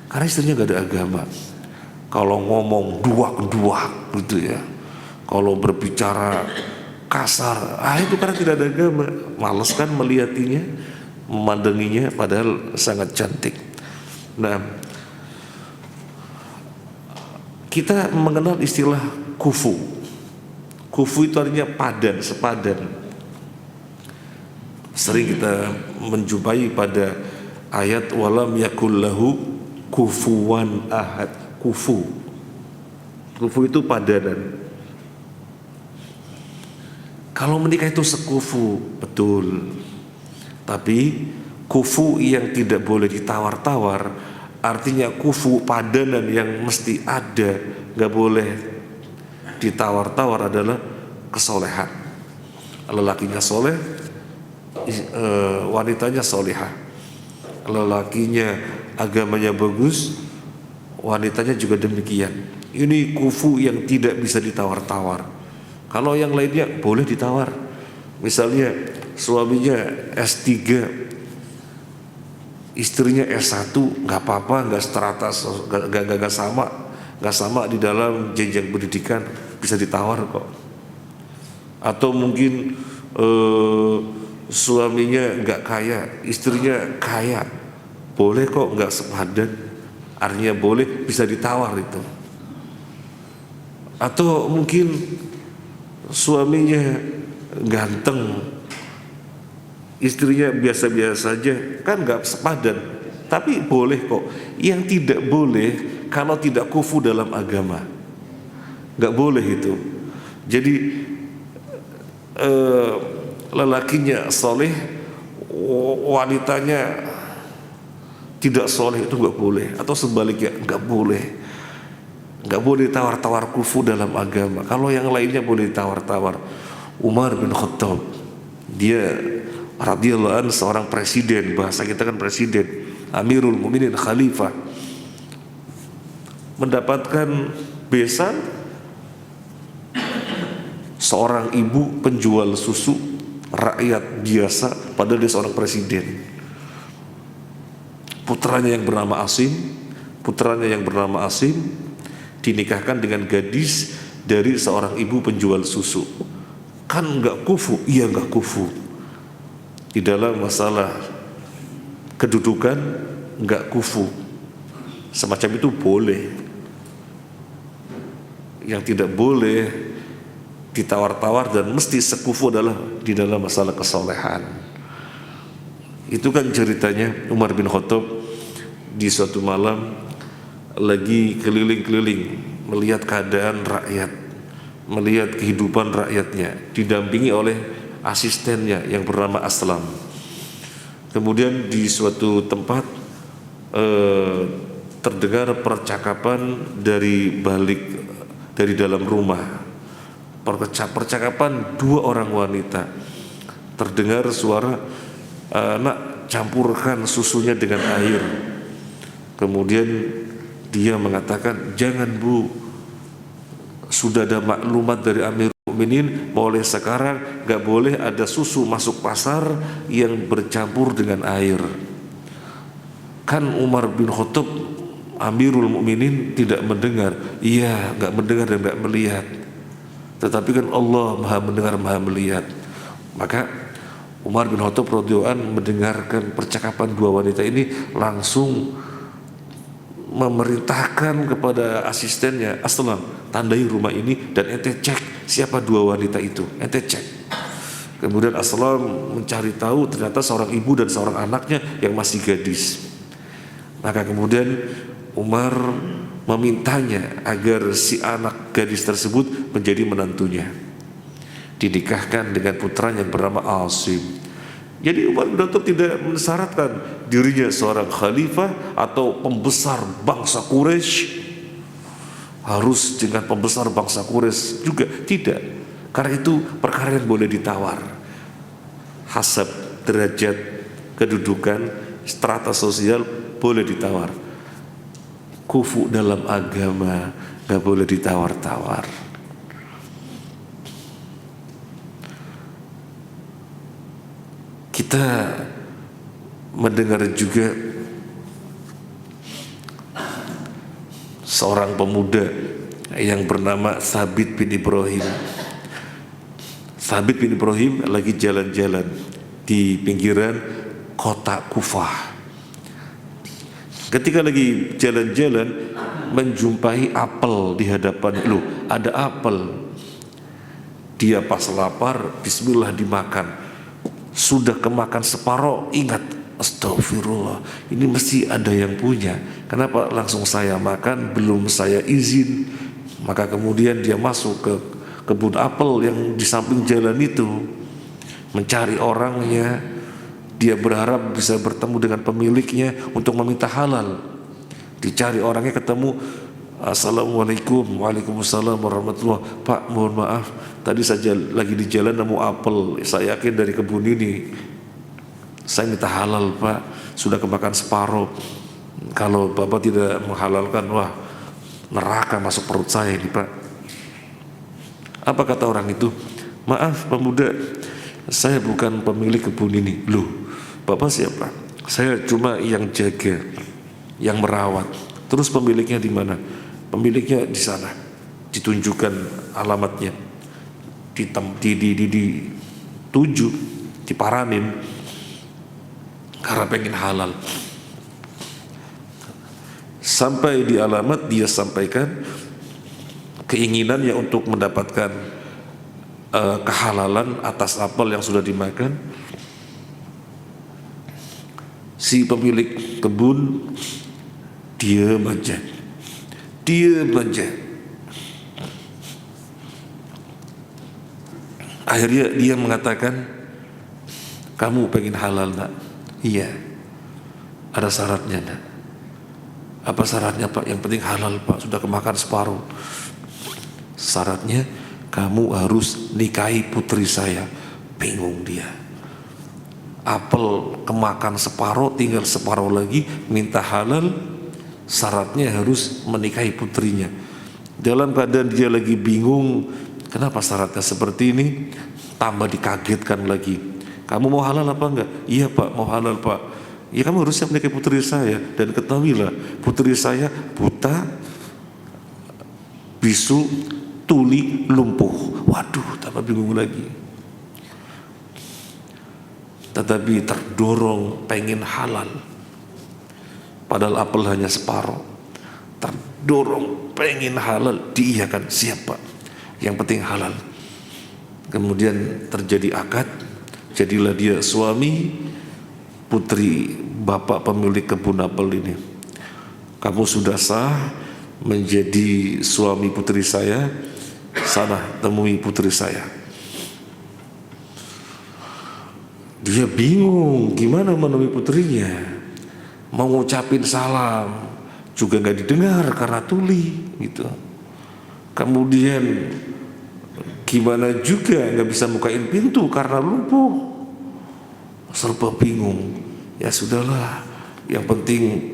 Karena istrinya gak ada agama. Kalau ngomong duak-duak gitu ya, kalau berbicara kasar, itu karena tidak ada agama. Males kan melihatinya, memandanginya, padahal sangat cantik. Nah, kita mengenal istilah kufu. Kufu itu artinya padan, sepadan. Sering kita menjumpai pada ayat walam yakul lahu kufuwan ahad. Kufu itu padanan. Kalau menikah itu sekufu, betul. Tapi kufu yang tidak boleh ditawar-tawar, artinya kufu padanan yang mesti ada, gak boleh ditawar-tawar, adalah kesolehan. Lelakinya soleh, wanitanya solehah. Lelakinya agamanya bagus, wanitanya juga demikian. Ini kufu yang tidak bisa ditawar-tawar. Kalau yang lainnya boleh ditawar. Misalnya suaminya S3, istrinya S1, nggak apa-apa, nggak strata, nggak sama di dalam jenjang pendidikan, bisa ditawar kok. Atau mungkin suaminya nggak kaya, istrinya kaya, boleh kok, nggak sepadan, artinya boleh, bisa ditawar itu. Atau mungkin suaminya ganteng, istrinya biasa-biasa saja, kan nggak sepadan, tapi boleh kok. Yang tidak boleh kalau tidak kufu dalam agama, nggak boleh itu. Jadi lelakinya soleh, wanitanya tidak soleh, itu nggak boleh. Atau sebaliknya, nggak boleh. Nggak boleh tawar-tawar kufu dalam agama. Kalau yang lainnya boleh tawar-tawar. Umar bin Khattab, dia radhiyallahu anhu seorang presiden, bahasa kita kan presiden, Amirul Mukminin, khalifah, mendapatkan besan seorang ibu penjual susu, rakyat biasa, padahal dia seorang presiden. Putranya yang bernama Asim dinikahkan dengan gadis dari seorang ibu penjual susu. Kan nggak kufu? Iya nggak kufu. Di dalam masalah kedudukan nggak kufu. Semacam itu boleh. Yang tidak boleh ditawar-tawar dan mesti sekufu adalah di dalam masalah kesolehan. Itu kan ceritanya Umar bin Khattab di suatu malam lagi keliling-keliling melihat keadaan rakyat, melihat kehidupan rakyatnya, didampingi oleh asistennya yang bernama Aslam. Kemudian di suatu tempat terdengar percakapan dari dalam rumah, percakapan dua orang wanita. Terdengar suara, nak campurkan susunya dengan air. Kemudian dia mengatakan, jangan bu, sudah ada maklumat dari Amirul Mukminin, mulai sekarang gak boleh ada susu masuk pasar yang bercampur dengan air. Kan Umar bin Khattab Amirul Mukminin tidak mendengar, iya gak mendengar dan gak melihat, tetapi kan Allah maha mendengar maha melihat. Maka Umar bin Khattab radhiyallahu anhu mendengarkan percakapan dua wanita ini, langsung memerintahkan kepada asistennya, Aslam, tandai rumah ini dan ente cek siapa dua wanita itu, ente cek. Kemudian Aslam mencari tahu, ternyata seorang ibu dan seorang anaknya yang masih gadis. Maka kemudian Umar memintanya agar si anak gadis tersebut menjadi menantunya, dinikahkan dengan putranya yang bernama Asim. Jadi Umar bin Khattab tidak mensyaratkan dirinya seorang khalifah atau pembesar bangsa Quraisy harus dengan pembesar bangsa Quraisy juga, tidak. Karena itu perkara yang boleh ditawar, hasab derajat kedudukan strata sosial boleh ditawar. Kufu dalam agama gak boleh ditawar-tawar. Kita mendengar juga seorang pemuda yang bernama Thabit bin Ibrahim. Thabit bin Ibrahim lagi jalan-jalan di pinggiran kota Kufah. Ketika lagi jalan-jalan menjumpai apel di hadapan, loh ada apel. Dia pas lapar, bismillah dimakan. Sudah kemakan separuh, ingat, astagfirullah, ini mesti ada yang punya. Kenapa langsung saya makan, belum saya izin? Maka kemudian dia masuk ke kebun apel yang di samping jalan itu, mencari orangnya. Dia berharap bisa bertemu dengan pemiliknya untuk meminta halal. Dicari orangnya, ketemu, Assalamualaikum. Waalaikumsalam warahmatullahi. Pak, mohon maaf, tadi saja lagi di jalan nemu apel, saya yakin dari kebun ini. Saya minta halal Pak, sudah kemakan separuh. Kalau Bapak tidak menghalalkan, wah neraka masuk perut saya ini Pak. Apa kata orang itu? Maaf pemuda, saya bukan pemilik kebun ini. Loh, Bapak siapa? Saya cuma yang jaga, yang merawat. Terus pemiliknya di mana? Pemiliknya di sana. Ditunjukkan alamatnya. Dituju, diparanin karena pengen halal. Sampai di alamat, dia sampaikan keinginannya untuk mendapatkan kehalalan atas apel yang sudah dimakan. Si pemilik kebun diam aja. Akhirnya dia mengatakan, kamu pengen halal nak? Iya. Ada syaratnya nak? Apa syaratnya Pak? Yang penting halal Pak, sudah kemakan separuh. Syaratnya kamu harus nikahi putri saya. Bingung dia. Apel kemakan separuh, tinggal separuh lagi, minta halal. Syaratnya harus menikahi putrinya. Dalam keadaan dia lagi bingung, kenapa syaratnya seperti ini, tambah dikagetkan lagi. Kamu mau halal apa enggak? Iya Pak, mau halal Pak. Ya kamu harusnya menikahi putri saya. Dan ketahuilah, putri saya buta, bisu, tuli, lumpuh. Waduh, tambah bingung lagi. Tetapi terdorong pengen halal, padahal apel hanya separuh. Terdorong pengen halal, diiyakan, siapa? Yang penting halal. Kemudian terjadi akad, jadilah dia suami putri bapak pemilik kebun apel ini. Kamu sudah sah menjadi suami putri saya, sana temui putri saya. Dia bingung gimana menemui putrinya, mau ngucapin salam juga nggak didengar karena tuli gitu. Kemudian gimana juga nggak bisa bukain pintu karena lumpuh, serba bingung. Ya sudahlah, yang penting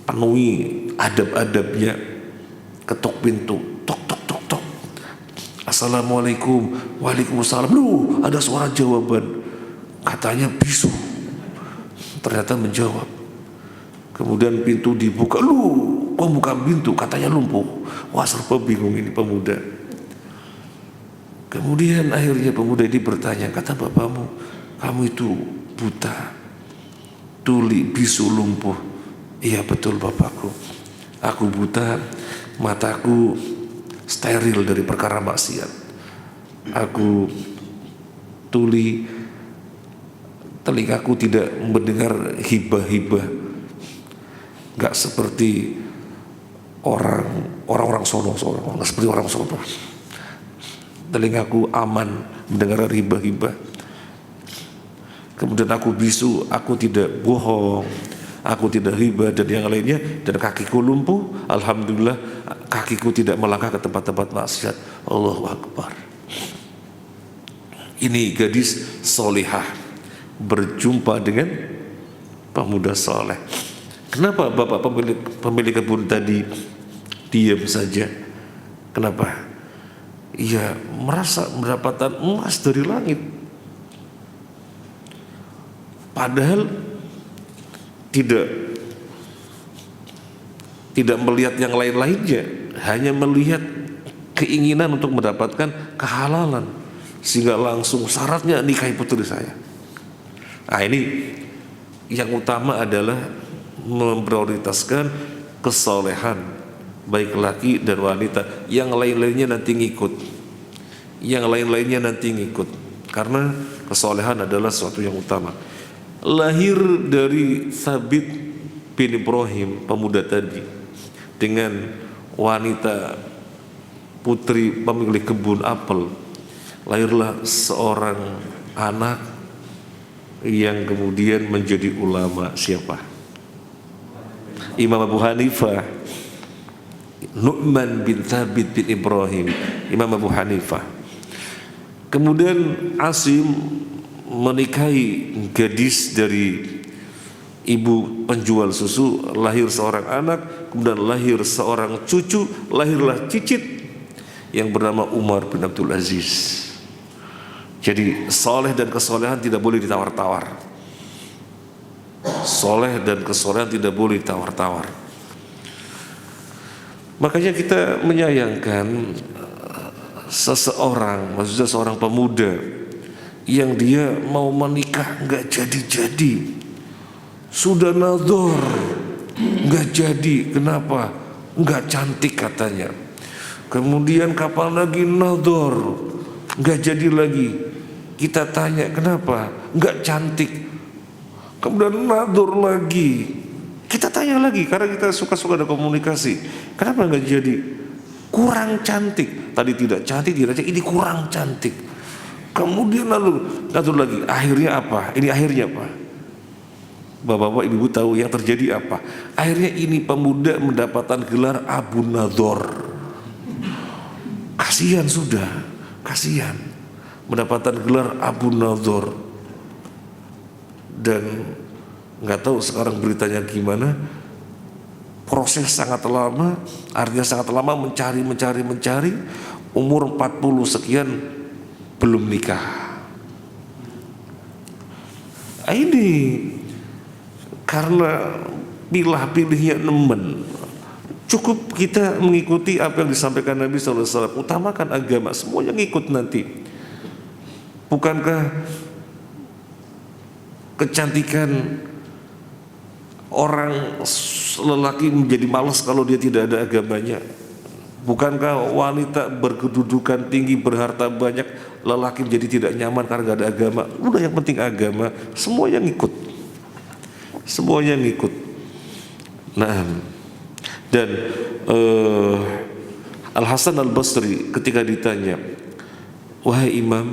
penuhi adab-adabnya. Ketok pintu, tok tok tok tok. Assalamualaikum. Waalaikumsalam. Loh, ada suara jawaban. Katanya bisu. Ternyata menjawab. Kemudian pintu dibuka. Loh, kok buka pintu? Katanya lumpuh. Wah, serba bingung ini pemuda. Kemudian akhirnya pemuda ini bertanya, kata bapakmu, kamu itu buta, tuli, bisu, lumpuh. Iya betul bapakku. Aku buta, mataku steril dari perkara maksiat. Aku tuli, telingaku tidak mendengar hibah-hibah. Gak seperti orang-orang sono, gak seperti orang sono. Telingaku aman mendengar hibah-hibah. Kemudian aku bisu, aku tidak bohong, aku tidak riba dan yang lainnya, dan kakiku lumpuh. Alhamdulillah kakiku tidak melangkah ke tempat-tempat maksiat. Allahu Akbar. Ini gadis solihah berjumpa dengan pemuda soleh. Kenapa bapak pemilik kebun tadi diam saja? Kenapa? Ia merasa mendapatkan emas dari langit, padahal tidak melihat yang lain-lainnya, hanya melihat keinginan untuk mendapatkan kehalalan, sehingga langsung syaratnya nikahi putri saya. Nah ini yang utama adalah memprioritaskan kesolehan baik laki dan wanita. Yang lain-lainnya nanti ngikut, karena kesolehan adalah sesuatu yang utama. Lahir dari Thabit bin Ibrahim, pemuda tadi, dengan wanita putri pemilik kebun apel, lahirlah seorang anak yang kemudian menjadi ulama. Siapa? Imam Abu Hanifah, Nu'man bin Thabit bin Ibrahim, Imam Abu Hanifah. Kemudian Asim menikahi gadis dari ibu penjual susu, lahir seorang anak, kemudian lahir seorang cucu, lahirlah cicit yang bernama Umar bin Abdul Aziz. Jadi soleh dan kesolehan tidak boleh ditawar-tawar. Soleh dan kesolehan tidak boleh ditawar-tawar. Makanya kita menyayangkan seseorang, maksudnya seorang pemuda yang dia mau menikah nggak jadi-jadi, sudah nador nggak jadi. Kenapa? Nggak cantik katanya. Kemudian kapan lagi nador nggak jadi lagi. Kita tanya kenapa? Nggak cantik. Kemudian nador lagi. Kita tanya lagi karena kita suka-suka ada komunikasi. Kenapa nggak jadi? Kurang cantik. Tadi tidak cantik, ini kurang cantik. Kemudian lalu nador lagi. Akhirnya apa? Ini akhirnya apa? Bapak-bapak, ibu-ibu tahu yang terjadi apa? Akhirnya ini pemuda mendapatkan gelar Abu Nador. Kasihan sudah, kasihan mendapatkan gelar Abu Nador. Dan nggak tahu sekarang beritanya gimana. Proses sangat lama, artinya sangat lama mencari. Umur 40 sekian belum nikah. Ini karena pilihnya nemen. Cukup kita mengikuti apa yang disampaikan Nabi SAW. Utamakan agama, semuanya ngikut nanti. Bukankah kecantikan orang lelaki menjadi malas kalau dia tidak ada agamanya? Bukankah wanita berkedudukan tinggi, berharta banyak, lelaki menjadi tidak nyaman karena gak ada agama? Udah, yang penting agama, semuanya ngikut. Nah, dan Al-Hasan Al-Basri ketika ditanya, wahai imam,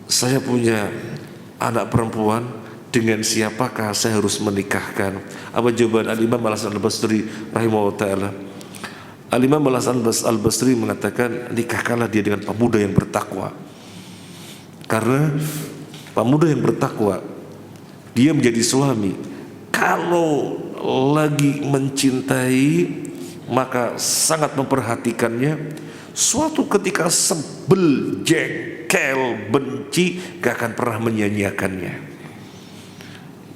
saya punya anak perempuan, dengan siapakah saya harus menikahkan? Apa jawaban Al-Imam Al-Hasan Al-Basri rahimahullah ta'ala? Al-Imam Al-Hasan Al-Basri mengatakan, nikahkanlah dia dengan pemuda yang bertakwa. Karena pemuda yang bertakwa, dia menjadi suami, kalau lagi mencintai maka sangat memperhatikannya, Suatu ketika sebel, jengkel, benci, gak akan pernah menyia-nyiakannya.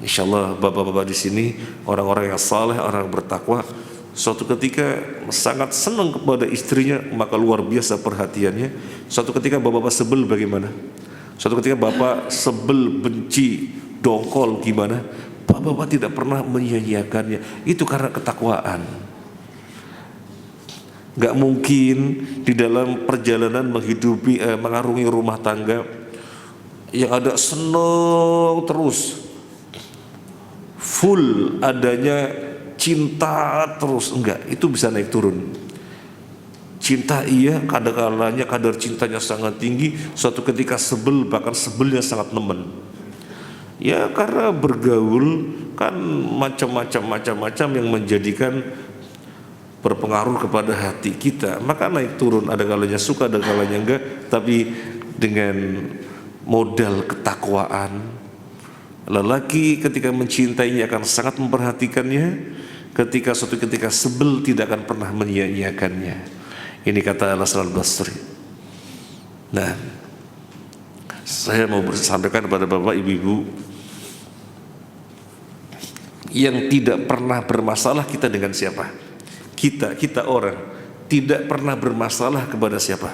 Insyaallah bapak-bapak di sini orang-orang yang saleh, orang bertakwa, suatu ketika sangat senang kepada istrinya, maka luar biasa perhatiannya. Suatu ketika bapak-bapak sebel bagaimana? Suatu ketika bapak sebel, benci, dongkol gimana? Bapak-bapak tidak pernah menyia-nyiakannya. Itu karena ketakwaan. Gak mungkin di dalam perjalanan menghidupi, mengarungi rumah tangga yang ada senang terus, full adanya cinta terus, enggak, itu bisa naik turun. Cinta iya, kadang-kadangnya kadar cintanya sangat tinggi, suatu ketika sebel, bahkan sebelnya sangat nemen. Ya karena bergaul kan macam-macam yang menjadikan berpengaruh kepada hati kita, maka naik turun, ada kalanya suka, ada kalanya enggak, tapi dengan modal ketakwaan. Lelaki ketika mencintainya akan sangat memperhatikannya, ketika suatu ketika sebel tidak akan pernah menyia-nyiakannya. Ini kata Al-Hasan Al-Basri. Nah, saya mau sampaikan kepada bapak ibu-ibu, yang tidak pernah bermasalah kita dengan siapa? Kita orang tidak pernah bermasalah kepada siapa?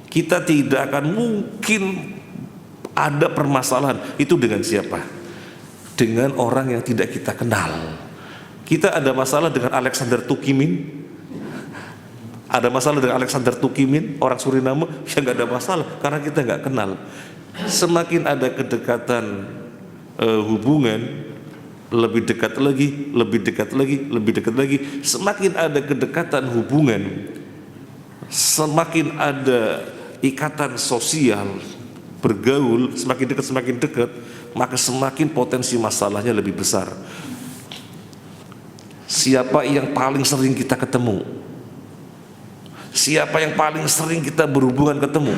Kita tidak akan mungkin ada permasalahan itu dengan siapa? Dengan orang yang tidak kita kenal. Kita ada masalah dengan Alexander Tukimin, ada masalah dengan Alexander Tukimin, orang Suriname, ya nggak ada masalah karena kita nggak kenal. Semakin ada kedekatan hubungan, lebih dekat lagi, lebih dekat lagi, lebih dekat lagi. Semakin ada kedekatan hubungan, semakin ada ikatan sosial, bergaul, semakin dekat, maka semakin potensi masalahnya lebih besar. Siapa yang paling sering kita ketemu? Siapa yang paling sering kita berhubungan ketemu?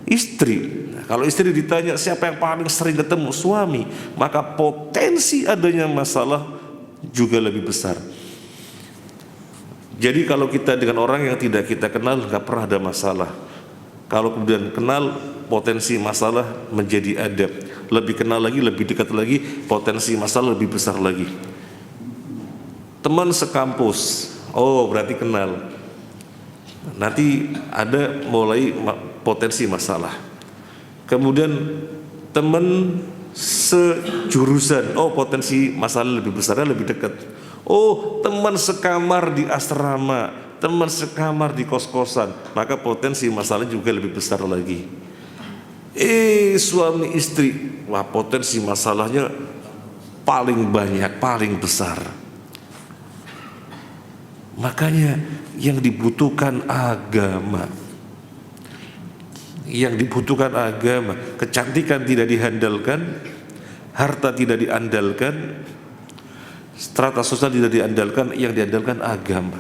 Istri. Nah, kalau istri ditanya siapa yang paling sering ketemu? Suami. Maka potensi adanya masalah juga lebih besar. Jadi kalau kita dengan orang yang tidak kita kenal nggak pernah ada masalah. Kalau kemudian kenal, potensi masalah menjadi ada. Lebih kenal lagi, lebih dekat lagi, potensi masalah lebih besar lagi. Teman sekampus, oh berarti kenal. Nanti ada mulai potensi masalah. Kemudian teman sejurusan, oh potensi masalah lebih besarnya lebih dekat. Oh teman sekamar di asrama, teman sekamar di kos-kosan, maka potensi masalah juga lebih besar lagi. Suami istri, wah potensi masalahnya paling banyak, paling besar. Makanya yang dibutuhkan agama, kecantikan tidak dihandalkan, harta tidak diandalkan, strata sosial tidak diandalkan, yang diandalkan agama.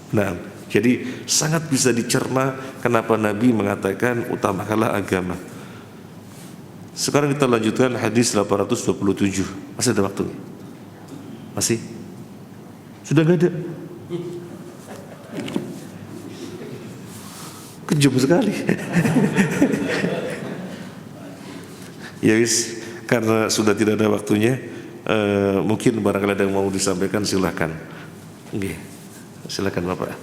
Nah, jadi sangat bisa dicerna kenapa Nabi mengatakan utamakanlah agama. Sekarang kita lanjutkan hadis 827. Masih ada waktunya? Masih? Sudah gak ada? Kejam sekali. Ya wis, karena sudah tidak ada waktunya, mungkin barangkali ada yang mau disampaikan, silakan. Oke, silakan Bapak.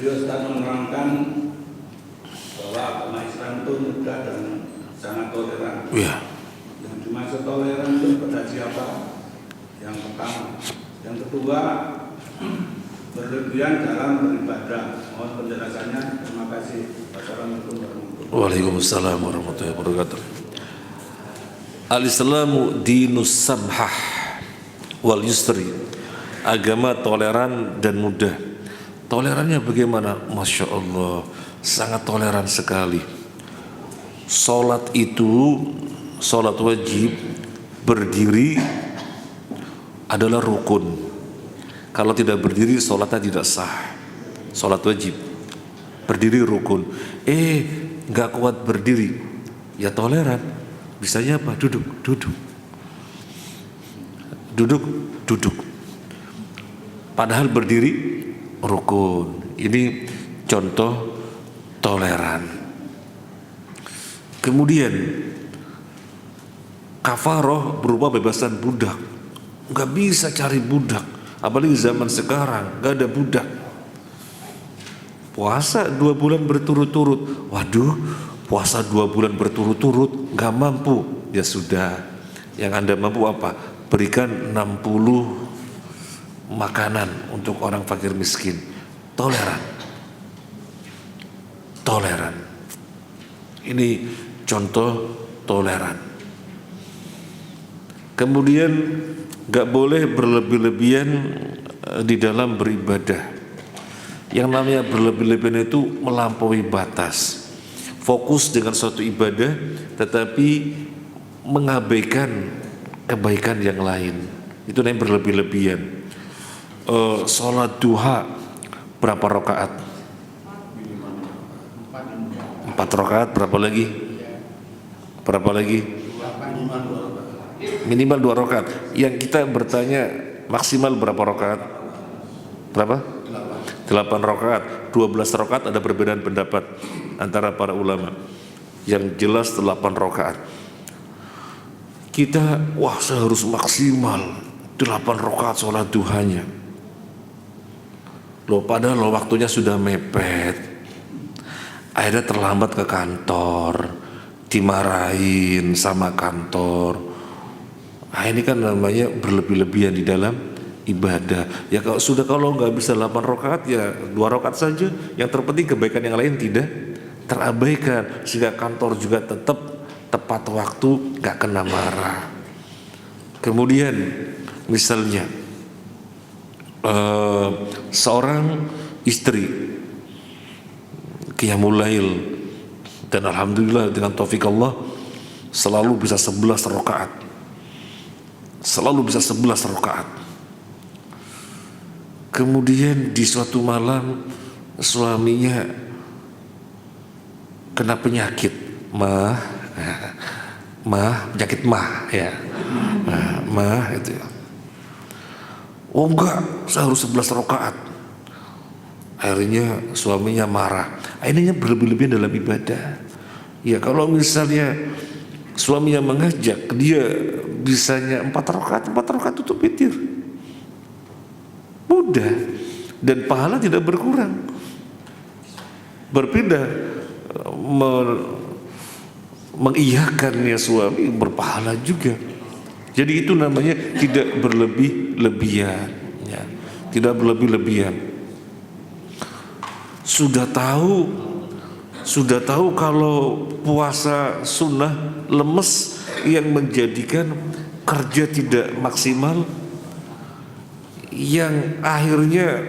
Beliau sedang menerangkan bahwa agama Islam itu mudah dan sangat toleran. Ya. Yang dimaksud toleran itu kepada siapa? Yang pertama. Yang kedua, berlebihan dalam beribadah. Mohon penjelasannya. Terima kasih. Wassalamualaikum warahmatullahi wabarakatuh. Waalaikumsalam warahmatullahi wabarakatuh. Al-Islamu dinus samhah wal yusri. Agama toleran dan mudah. Tolerannya bagaimana? Masya Allah, sangat toleran sekali. Sholat itu, sholat wajib, berdiri adalah rukun. Kalau tidak berdiri sholatnya tidak sah. Sholat wajib. Berdiri rukun. Nggak kuat berdiri, ya toleran. Bisanya apa? Duduk. Padahal berdiri rukun. Ini contoh toleran. Kemudian kafaroh berupa bebasan budak. Nggak bisa cari budak, apalagi zaman sekarang nggak ada budak. Puasa 2 bulan berturut-turut. Waduh, puasa 2 bulan berturut-turut nggak mampu. Ya sudah, yang Anda mampu apa? Berikan 60 makanan untuk orang fakir miskin. Toleran. Ini contoh toleran. Kemudian gak boleh berlebih-lebihan di dalam beribadah. Yang namanya berlebih-lebihan itu melampaui batas. Fokus dengan suatu ibadah tetapi mengabaikan kebaikan yang lain. Itu namanya berlebih-lebihan. Sholat duha berapa rakaat? 4 rakaat. Berapa lagi? Minimal 2 rakaat. Yang kita bertanya maksimal berapa rakaat? Berapa? 8 rakaat. 12 rakaat ada perbedaan pendapat antara para ulama. Yang jelas 8 rakaat. Kita seharus maksimal 8 rakaat sholat duhanya. Padahal waktunya sudah mepet. Akhirnya terlambat ke kantor, dimarahin sama kantor. Ini kan namanya berlebih-lebihan di dalam ibadah. Ya kalau nggak bisa 8 rakaat ya 2 rakaat saja. Yang terpenting kebaikan yang lain tidak terabaikan, sehingga kantor juga tetap tepat waktu, nggak kena marah. Kemudian misalnya seorang istri qiyamul lail, dan alhamdulillah dengan taufik Allah selalu bisa 11 rakaat. Kemudian di suatu malam suaminya kena penyakit penyakit ya. Itu ya. Enggak, saya harus 11 rakaat. Akhirnya suaminya marah. Akhirnya berlebih-lebihan dalam ibadah. Ya kalau misalnya suaminya mengajak, dia bisanya 4 rakaat tutup witir. Mudah dan pahala tidak berkurang. Berpindah mengiyakannya suami berpahala juga. Jadi itu namanya tidak berlebih-lebihan, ya. Tidak berlebih-lebihan. Sudah tahu kalau puasa sunnah lemes yang menjadikan kerja tidak maksimal, yang akhirnya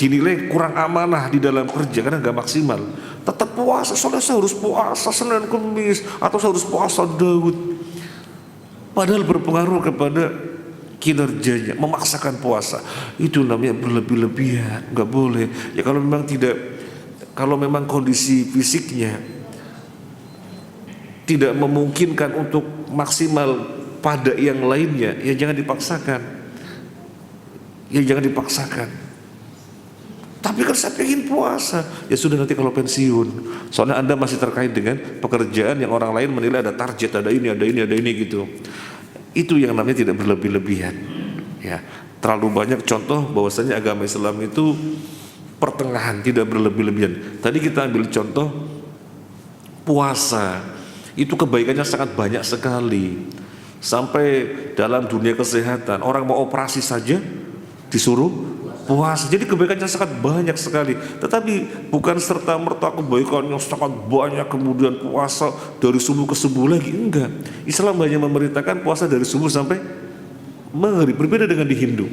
dinilai kurang amanah di dalam kerja karena nggak maksimal. Tetap puasa, soalnya saya harus puasa Senin Kemis atau saya harus puasa Daud. Padahal berpengaruh kepada kinerjanya, memaksakan puasa. Itu namanya berlebih-lebihan, nggak boleh. Ya kalau memang kondisi fisiknya tidak memungkinkan untuk maksimal pada yang lainnya, ya jangan dipaksakan. Tapi kan saya pengen puasa, ya sudah nanti kalau pensiun. Soalnya Anda masih terkait dengan pekerjaan yang orang lain menilai ada target, ada ini gitu. Itu yang namanya tidak berlebih-lebihan. Ya, terlalu banyak contoh bahwasanya agama Islam itu pertengahan, tidak berlebih-lebihan. Tadi kita ambil contoh puasa, itu kebaikannya sangat banyak sekali. Sampai dalam dunia kesehatan, orang mau operasi saja disuruh puasa. Jadi kebaikannya sangat banyak sekali. Tetapi bukan serta-merta kebaikannya sangat banyak kemudian puasa dari subuh ke subuh lagi, enggak. Islam hanya memerintahkan puasa dari subuh sampai maghrib. Berbeda dengan di Hindu.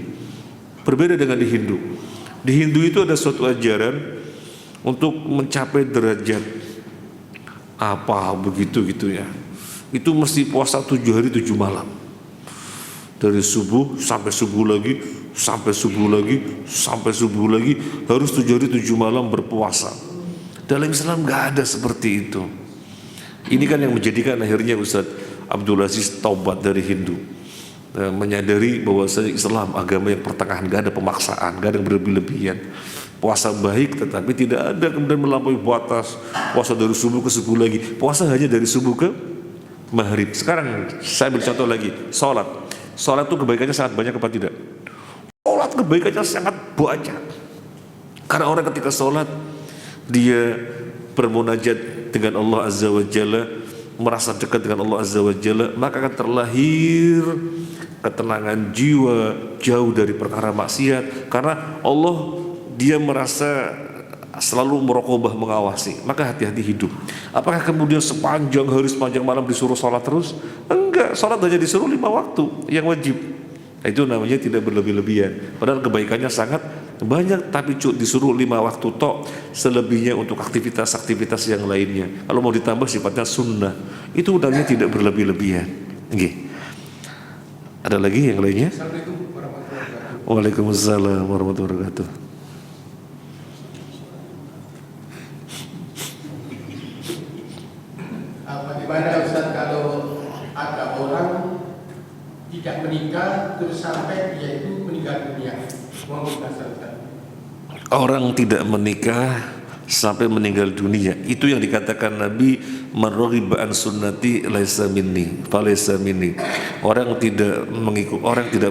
Di Hindu itu ada suatu ajaran untuk mencapai derajat apa begitu gitu ya. Itu mesti puasa 7 hari 7 malam. Dari subuh sampai subuh lagi, sampai subuh lagi, sampai subuh lagi, harus 7 hari 7 malam berpuasa. Dalam Islam nggak ada seperti itu. Ini kan yang menjadikan akhirnya Ustadz Abdul Aziz taubat dari Hindu, menyadari bahwa Islam agama yang pertengahan, gak ada pemaksaan, gak ada yang berlebih-lebihan. Puasa baik tetapi tidak ada kemudian melampaui batas. Puasa dari subuh ke subuh lagi, puasa hanya dari subuh ke maghrib. Sekarang saya ambil contoh lagi, sholat. Sholat itu kebaikannya sangat banyak apa tidak? Sholat kebaikannya sangat banyak. Karena orang ketika sholat dia bermunajat dengan Allah Azza wa Jalla, merasa dekat dengan Allah Azza wa Jalla, maka akan terlahir ketenangan jiwa, jauh dari perkara maksiat. Karena Allah, dia merasa selalu meraqabah, mengawasi, maka hati-hati hidup. Apakah kemudian sepanjang hari, sepanjang malam disuruh sholat terus? Enggak, sholat hanya disuruh 5 waktu yang wajib. Itu namanya tidak berlebih-lebihan. Padahal kebaikannya sangat banyak, tapi disuruh 5 waktu tok, selebihnya untuk aktivitas-aktivitas yang lainnya. Kalau mau ditambah sifatnya sunnah, itu namanya tidak berlebih-lebihan. Oke. Ada lagi yang lainnya? Waalaikumsalam warahmatullahi wabarakatuh. Bagaimana Ustaz kalau ada orang tidak menikah terus sampai dia itu meninggal dunia? Orang tidak menikah sampai meninggal dunia, itu yang dikatakan Nabi, man raghiba an sunnati laisa minni falaysa minni. Orang tidak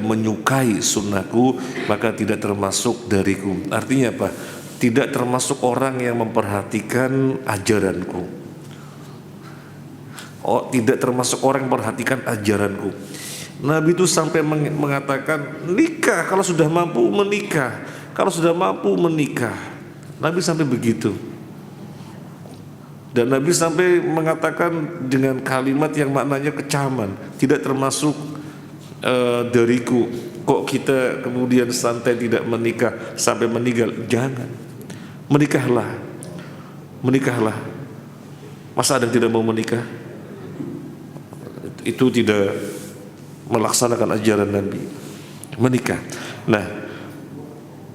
menyukai sunnahku maka tidak termasuk dariku. Artinya apa? Tidak termasuk orang yang memperhatikan ajaranku. Tidak termasuk orang yang memperhatikan ajaranku. Nabi itu sampai mengatakan nikah kalau sudah mampu menikah, kalau sudah mampu menikah. Nabi sampai begitu. Dan Nabi sampai mengatakan dengan kalimat yang maknanya kecaman, tidak termasuk dariku. Kok kita kemudian santai tidak menikah sampai meninggal? Jangan, menikahlah, menikahlah. Masa ada yang tidak mau menikah? Itu tidak melaksanakan ajaran Nabi. Menikah. Nah,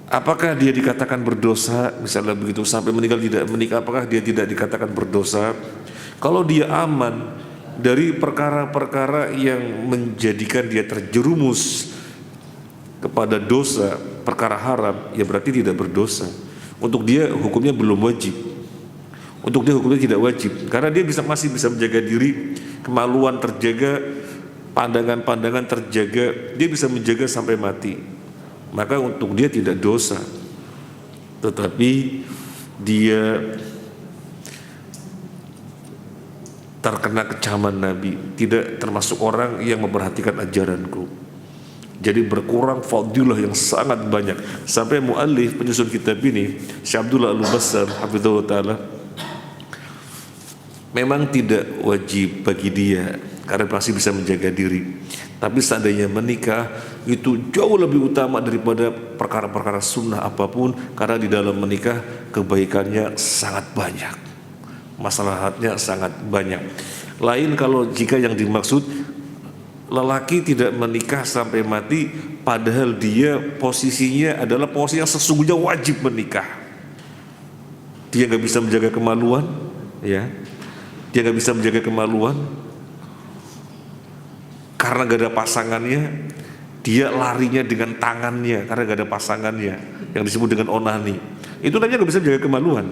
apakah dia dikatakan berdosa misalnya begitu sampai meninggal tidak menikah? Apakah dia tidak dikatakan berdosa? Kalau dia aman dari perkara-perkara yang menjadikan dia terjerumus kepada dosa, perkara haram, ya berarti tidak berdosa. Untuk dia hukumnya belum wajib. Untuk dia hukumnya tidak wajib, karena dia masih bisa menjaga diri, kemaluan terjaga, pandangan-pandangan terjaga, dia bisa menjaga sampai mati. Maka untuk dia tidak dosa. Tetapi dia terkena kecaman Nabi, tidak termasuk orang yang memperhatikan ajaranku. Jadi berkurang fadilah yang sangat banyak. Sampai muallif penyusun kitab ini, Syekh Abdullah Al-Bassam hafizahullah taala, memang tidak wajib bagi dia karena masih bisa menjaga diri. Tapi seandainya menikah itu jauh lebih utama daripada perkara-perkara sunnah apapun, karena di dalam menikah kebaikannya sangat banyak, maslahatnya sangat banyak. Lain kalau jika yang dimaksud lelaki tidak menikah sampai mati, padahal dia posisinya adalah posisi yang sesungguhnya wajib menikah. Dia nggak bisa menjaga kemaluan, ya. Dia nggak bisa menjaga kemaluan karena gak ada pasangannya. Dia larinya dengan tangannya karena gak ada pasangannya, yang disebut dengan onani. Itu namanya gak bisa menjaga kemaluan.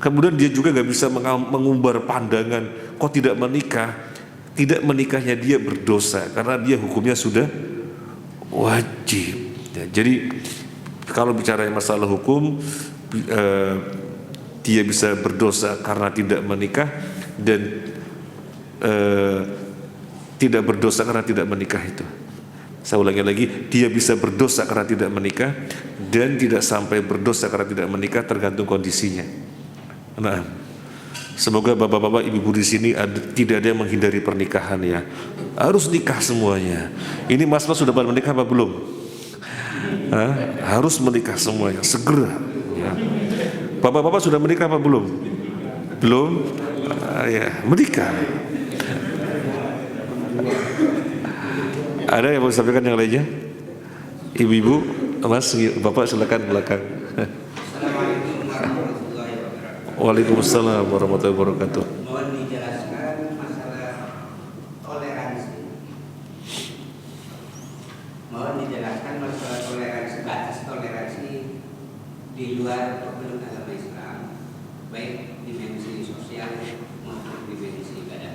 Kemudian dia juga gak bisa mengumbar pandangan. Kok tidak menikah? Tidak menikahnya dia berdosa karena dia hukumnya sudah wajib. Ya, jadi kalau bicara masalah hukum, dia bisa berdosa karena tidak menikah, dan tidak berdosa karena tidak menikah itu. Saya ulangi lagi, dia bisa berdosa karena tidak menikah dan tidak sampai berdosa karena tidak menikah, tergantung kondisinya. Nah, semoga bapak-bapak, ibu-ibu di sini tidak ada yang menghindari pernikahan ya. Harus nikah semuanya. Ini mas-mas sudah pada menikah apa belum? Harus menikah semuanya, segera. Ya. Bapak-bapak sudah menikah apa belum? Belum? Ya, menikah. Ada yang mau disampaikan yang lainnya? Ibu-ibu, Mas, Bapak silakan belakang. Assalamualaikum warahmatullahi wabarakatuh. Waalaikumsalam warahmatullahi wabarakatuh. Mohon dijelaskan masalah toleransi. Mohon dijelaskan masalah toleransi, batas toleransi di luar pemeluk agama Islam, baik dimensi sosial maupun dimensi ibadah.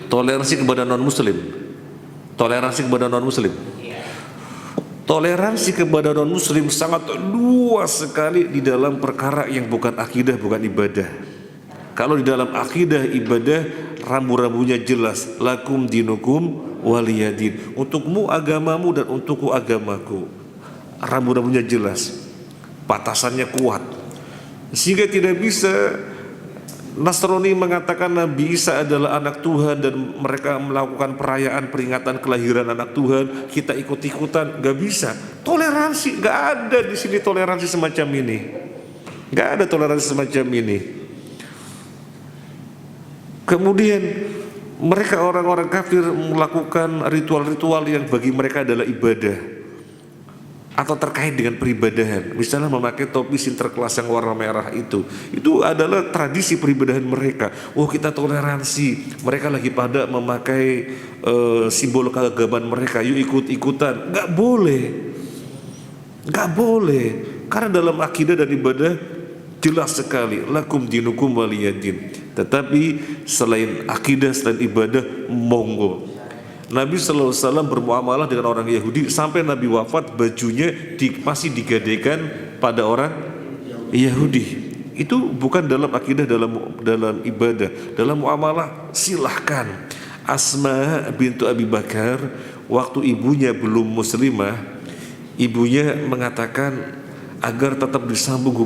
Toleransi kepada non-muslim. Toleransi kepada non-muslim. Iya. Toleransi kepada non-muslim sangat luas sekali di dalam perkara yang bukan akidah, bukan ibadah. Kalau di dalam akidah ibadah, rambu-rambunya jelas. Lakum dinukum waliyadin. Untukmu agamamu dan untukku agamaku. Rambu-rambunya jelas. Batasannya kuat. Sehingga tidak bisa Nasrani mengatakan Nabi Isa adalah anak Tuhan dan mereka melakukan perayaan peringatan kelahiran anak Tuhan, kita ikut-ikutan, gak bisa. Toleransi, gak ada di sini toleransi semacam ini. Gak ada toleransi semacam ini. Kemudian mereka orang-orang kafir melakukan ritual-ritual yang bagi mereka adalah ibadah atau terkait dengan peribadahan, misalnya memakai topi Sinterklas yang warna merah itu adalah tradisi peribadahan mereka. Oh, kita toleransi, mereka lagi pada memakai simbol keagamaan mereka, yuk ikut-ikutan. Gak boleh, karena dalam akidah dan ibadah jelas sekali, lakum dinukum waliyadin. Tetapi selain akidah, selain ibadah, monggo. Nabi SAW bermuamalah dengan orang Yahudi sampai Nabi wafat, bajunya masih digadaikan pada orang Yahudi. Itu bukan dalam akidah, dalam ibadah, dalam muamalah silahkan. Asma bintu Abi Bakar, waktu ibunya belum muslimah, ibunya mengatakan agar tetap disambung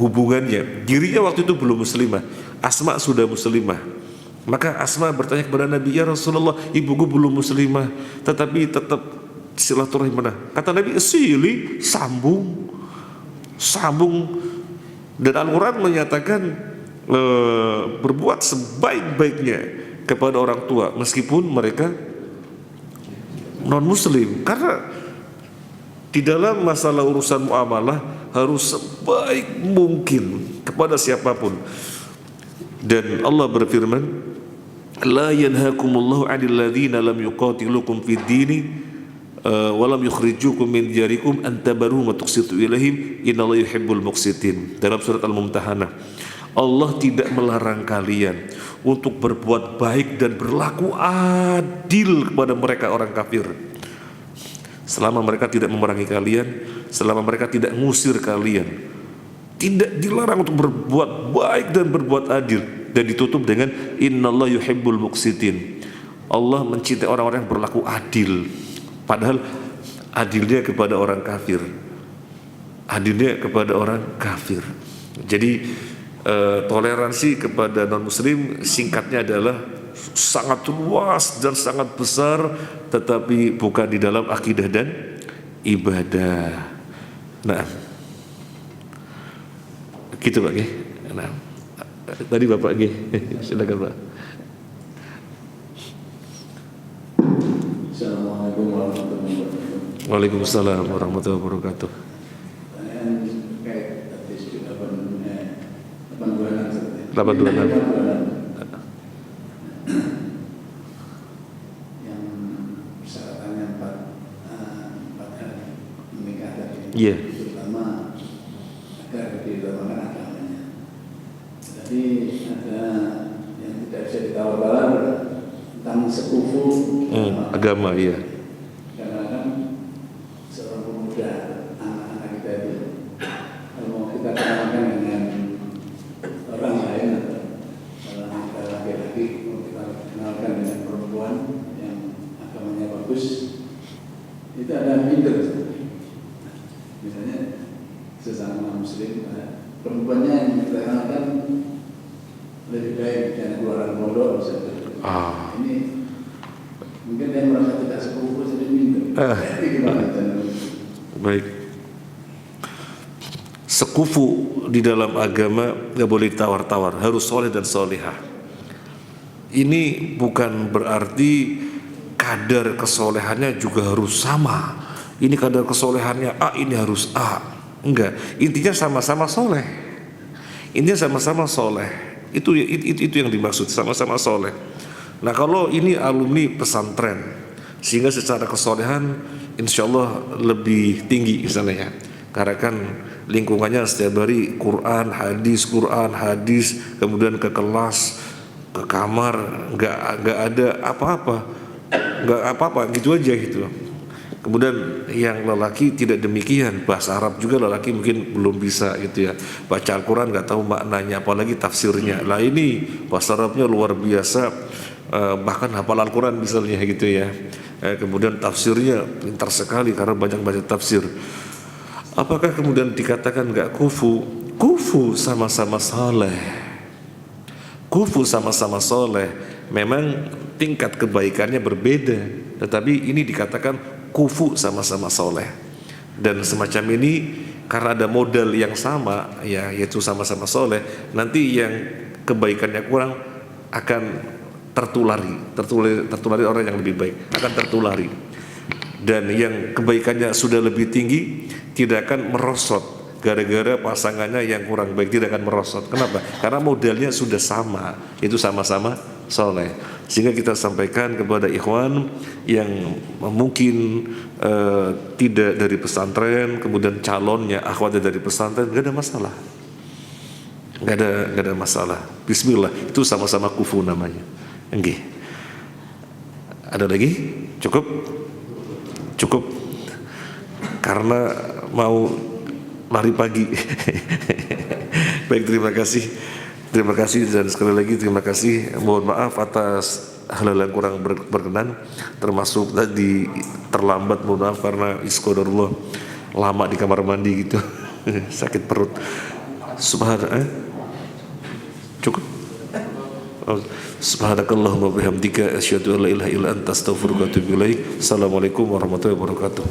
hubungannya. Dirinya waktu itu belum muslimah, Asma sudah muslimah. Maka Asma bertanya kepada Nabi, ya Rasulullah, ibuku belum muslimah, tetapi tetap silaturahim mana? Kata Nabi, sili, sambung. Dan Al-Quran menyatakan berbuat sebaik-baiknya kepada orang tua meskipun mereka non muslim. Karena di dalam masalah urusan muamalah harus sebaik mungkin kepada siapapun. Dan Allah berfirman, la yanhakumullahu 'anil ladzina lam yuqatilukum fid dini wa lam yukhrijukum min diyarikum an tabarruhum wa tuqsitu ilaihim innallaha yuhibbul muqsitin. Dalam surat Al-Mumtahanah, Allah tidak melarang kalian untuk berbuat baik dan berlaku adil kepada mereka orang kafir, selama mereka tidak memerangi kalian, selama mereka tidak ngusir kalian. Tidak dilarang untuk berbuat baik dan berbuat adil, dan ditutup dengan innallaha yuhibbul muqsitin. Allah mencintai orang-orang yang berlaku adil, padahal adilnya kepada orang kafir. Adilnya kepada orang kafir. Jadi toleransi kepada non muslim singkatnya adalah sangat luas dan sangat besar, tetapi bukan di dalam akidah dan ibadah. Nah, gitu Pak. Nah, tadi Bapak silakan Pak. Assalamualaikum warahmatullahi wabarakatuh. Waalaikumsalam warahmatullahi wabarakatuh. Pertanyaan terkait hadis 826. 826. Yang persyaratannya 4 hari menikah tadi. Iya. Terutama agar diutamakan agamanya. Tadi ada yang tidak bisa ditawar-tawar tentang sekufu Agama, iya. Karena kan seorang pemuda, anak-anak kita itu kalau kita kenalkan dengan orang lain atau orang laki-laki, kalau kita kenalkan dengan perempuan yang agamanya bagus, itu ada minder. Misalnya sesama muslim, perempuannya yang kita kenalkan lebih baik dan keluaran pondok misalnya. Ini mungkin dia merasa tidak sekufu jadi minder. Baik. Sekufu di dalam agama nggak boleh tawar-tawar, harus soleh dan solehah. Ini bukan berarti kadar kesolehannya juga harus sama. Ini kadar kesolehannya A, ini harus A. Enggak, intinya sama-sama soleh. Intinya sama-sama soleh. Itu yang dimaksud, sama-sama soleh. Nah kalau ini alumni pesantren, sehingga secara kesolehan insya Allah lebih tinggi misalnya ya. Karena kan lingkungannya setiap hari Quran, hadis, kemudian ke kelas, ke kamar, nggak ada apa-apa, gitu aja gitu. Kemudian yang lelaki tidak demikian, bahasa Arab juga lelaki mungkin belum bisa gitu ya, baca Al-Quran nggak tahu maknanya, apalagi tafsirnya. Lah ini bahasa Arabnya luar biasa, bahkan hafal Al-Quran misalnya gitu ya. Kemudian tafsirnya pintar sekali karena banyak baca tafsir. Apakah kemudian dikatakan nggak kufu? Kufu sama-sama soleh. Kufu sama-sama soleh. Memang tingkat kebaikannya berbeda, tetapi ini dikatakan kufu sama-sama soleh. Dan semacam ini karena ada modal yang sama ya, yaitu sama-sama soleh, nanti yang kebaikannya kurang akan tertulari orang yang lebih baik, akan tertulari. Dan yang kebaikannya sudah lebih tinggi tidak akan merosot gara-gara pasangannya yang kurang baik, tidak akan merosot. Kenapa? Karena modalnya sudah sama, itu sama-sama soleh. Sehingga kita sampaikan kepada ikhwan yang mungkin tidak dari pesantren, kemudian calonnya akhwatnya dari pesantren, gak ada masalah, gak ada masalah. Bismillah, itu sama-sama kufu namanya. Enggih. Ada lagi? Cukup. Karena mau lari pagi. Baik, terima kasih dan sekali lagi terima kasih. Mohon maaf atas hal-hal yang kurang berkenan, termasuk tadi terlambat, mohon maaf karena isqadarullah lama di kamar mandi gitu. Sakit perut. Cukup. Subhanakallahumma bihamdika asyhadu an la ilaha illa anta astaghfiruka wa atubu ilaik. Assalamualaikum warahmatullahi wabarakatuh.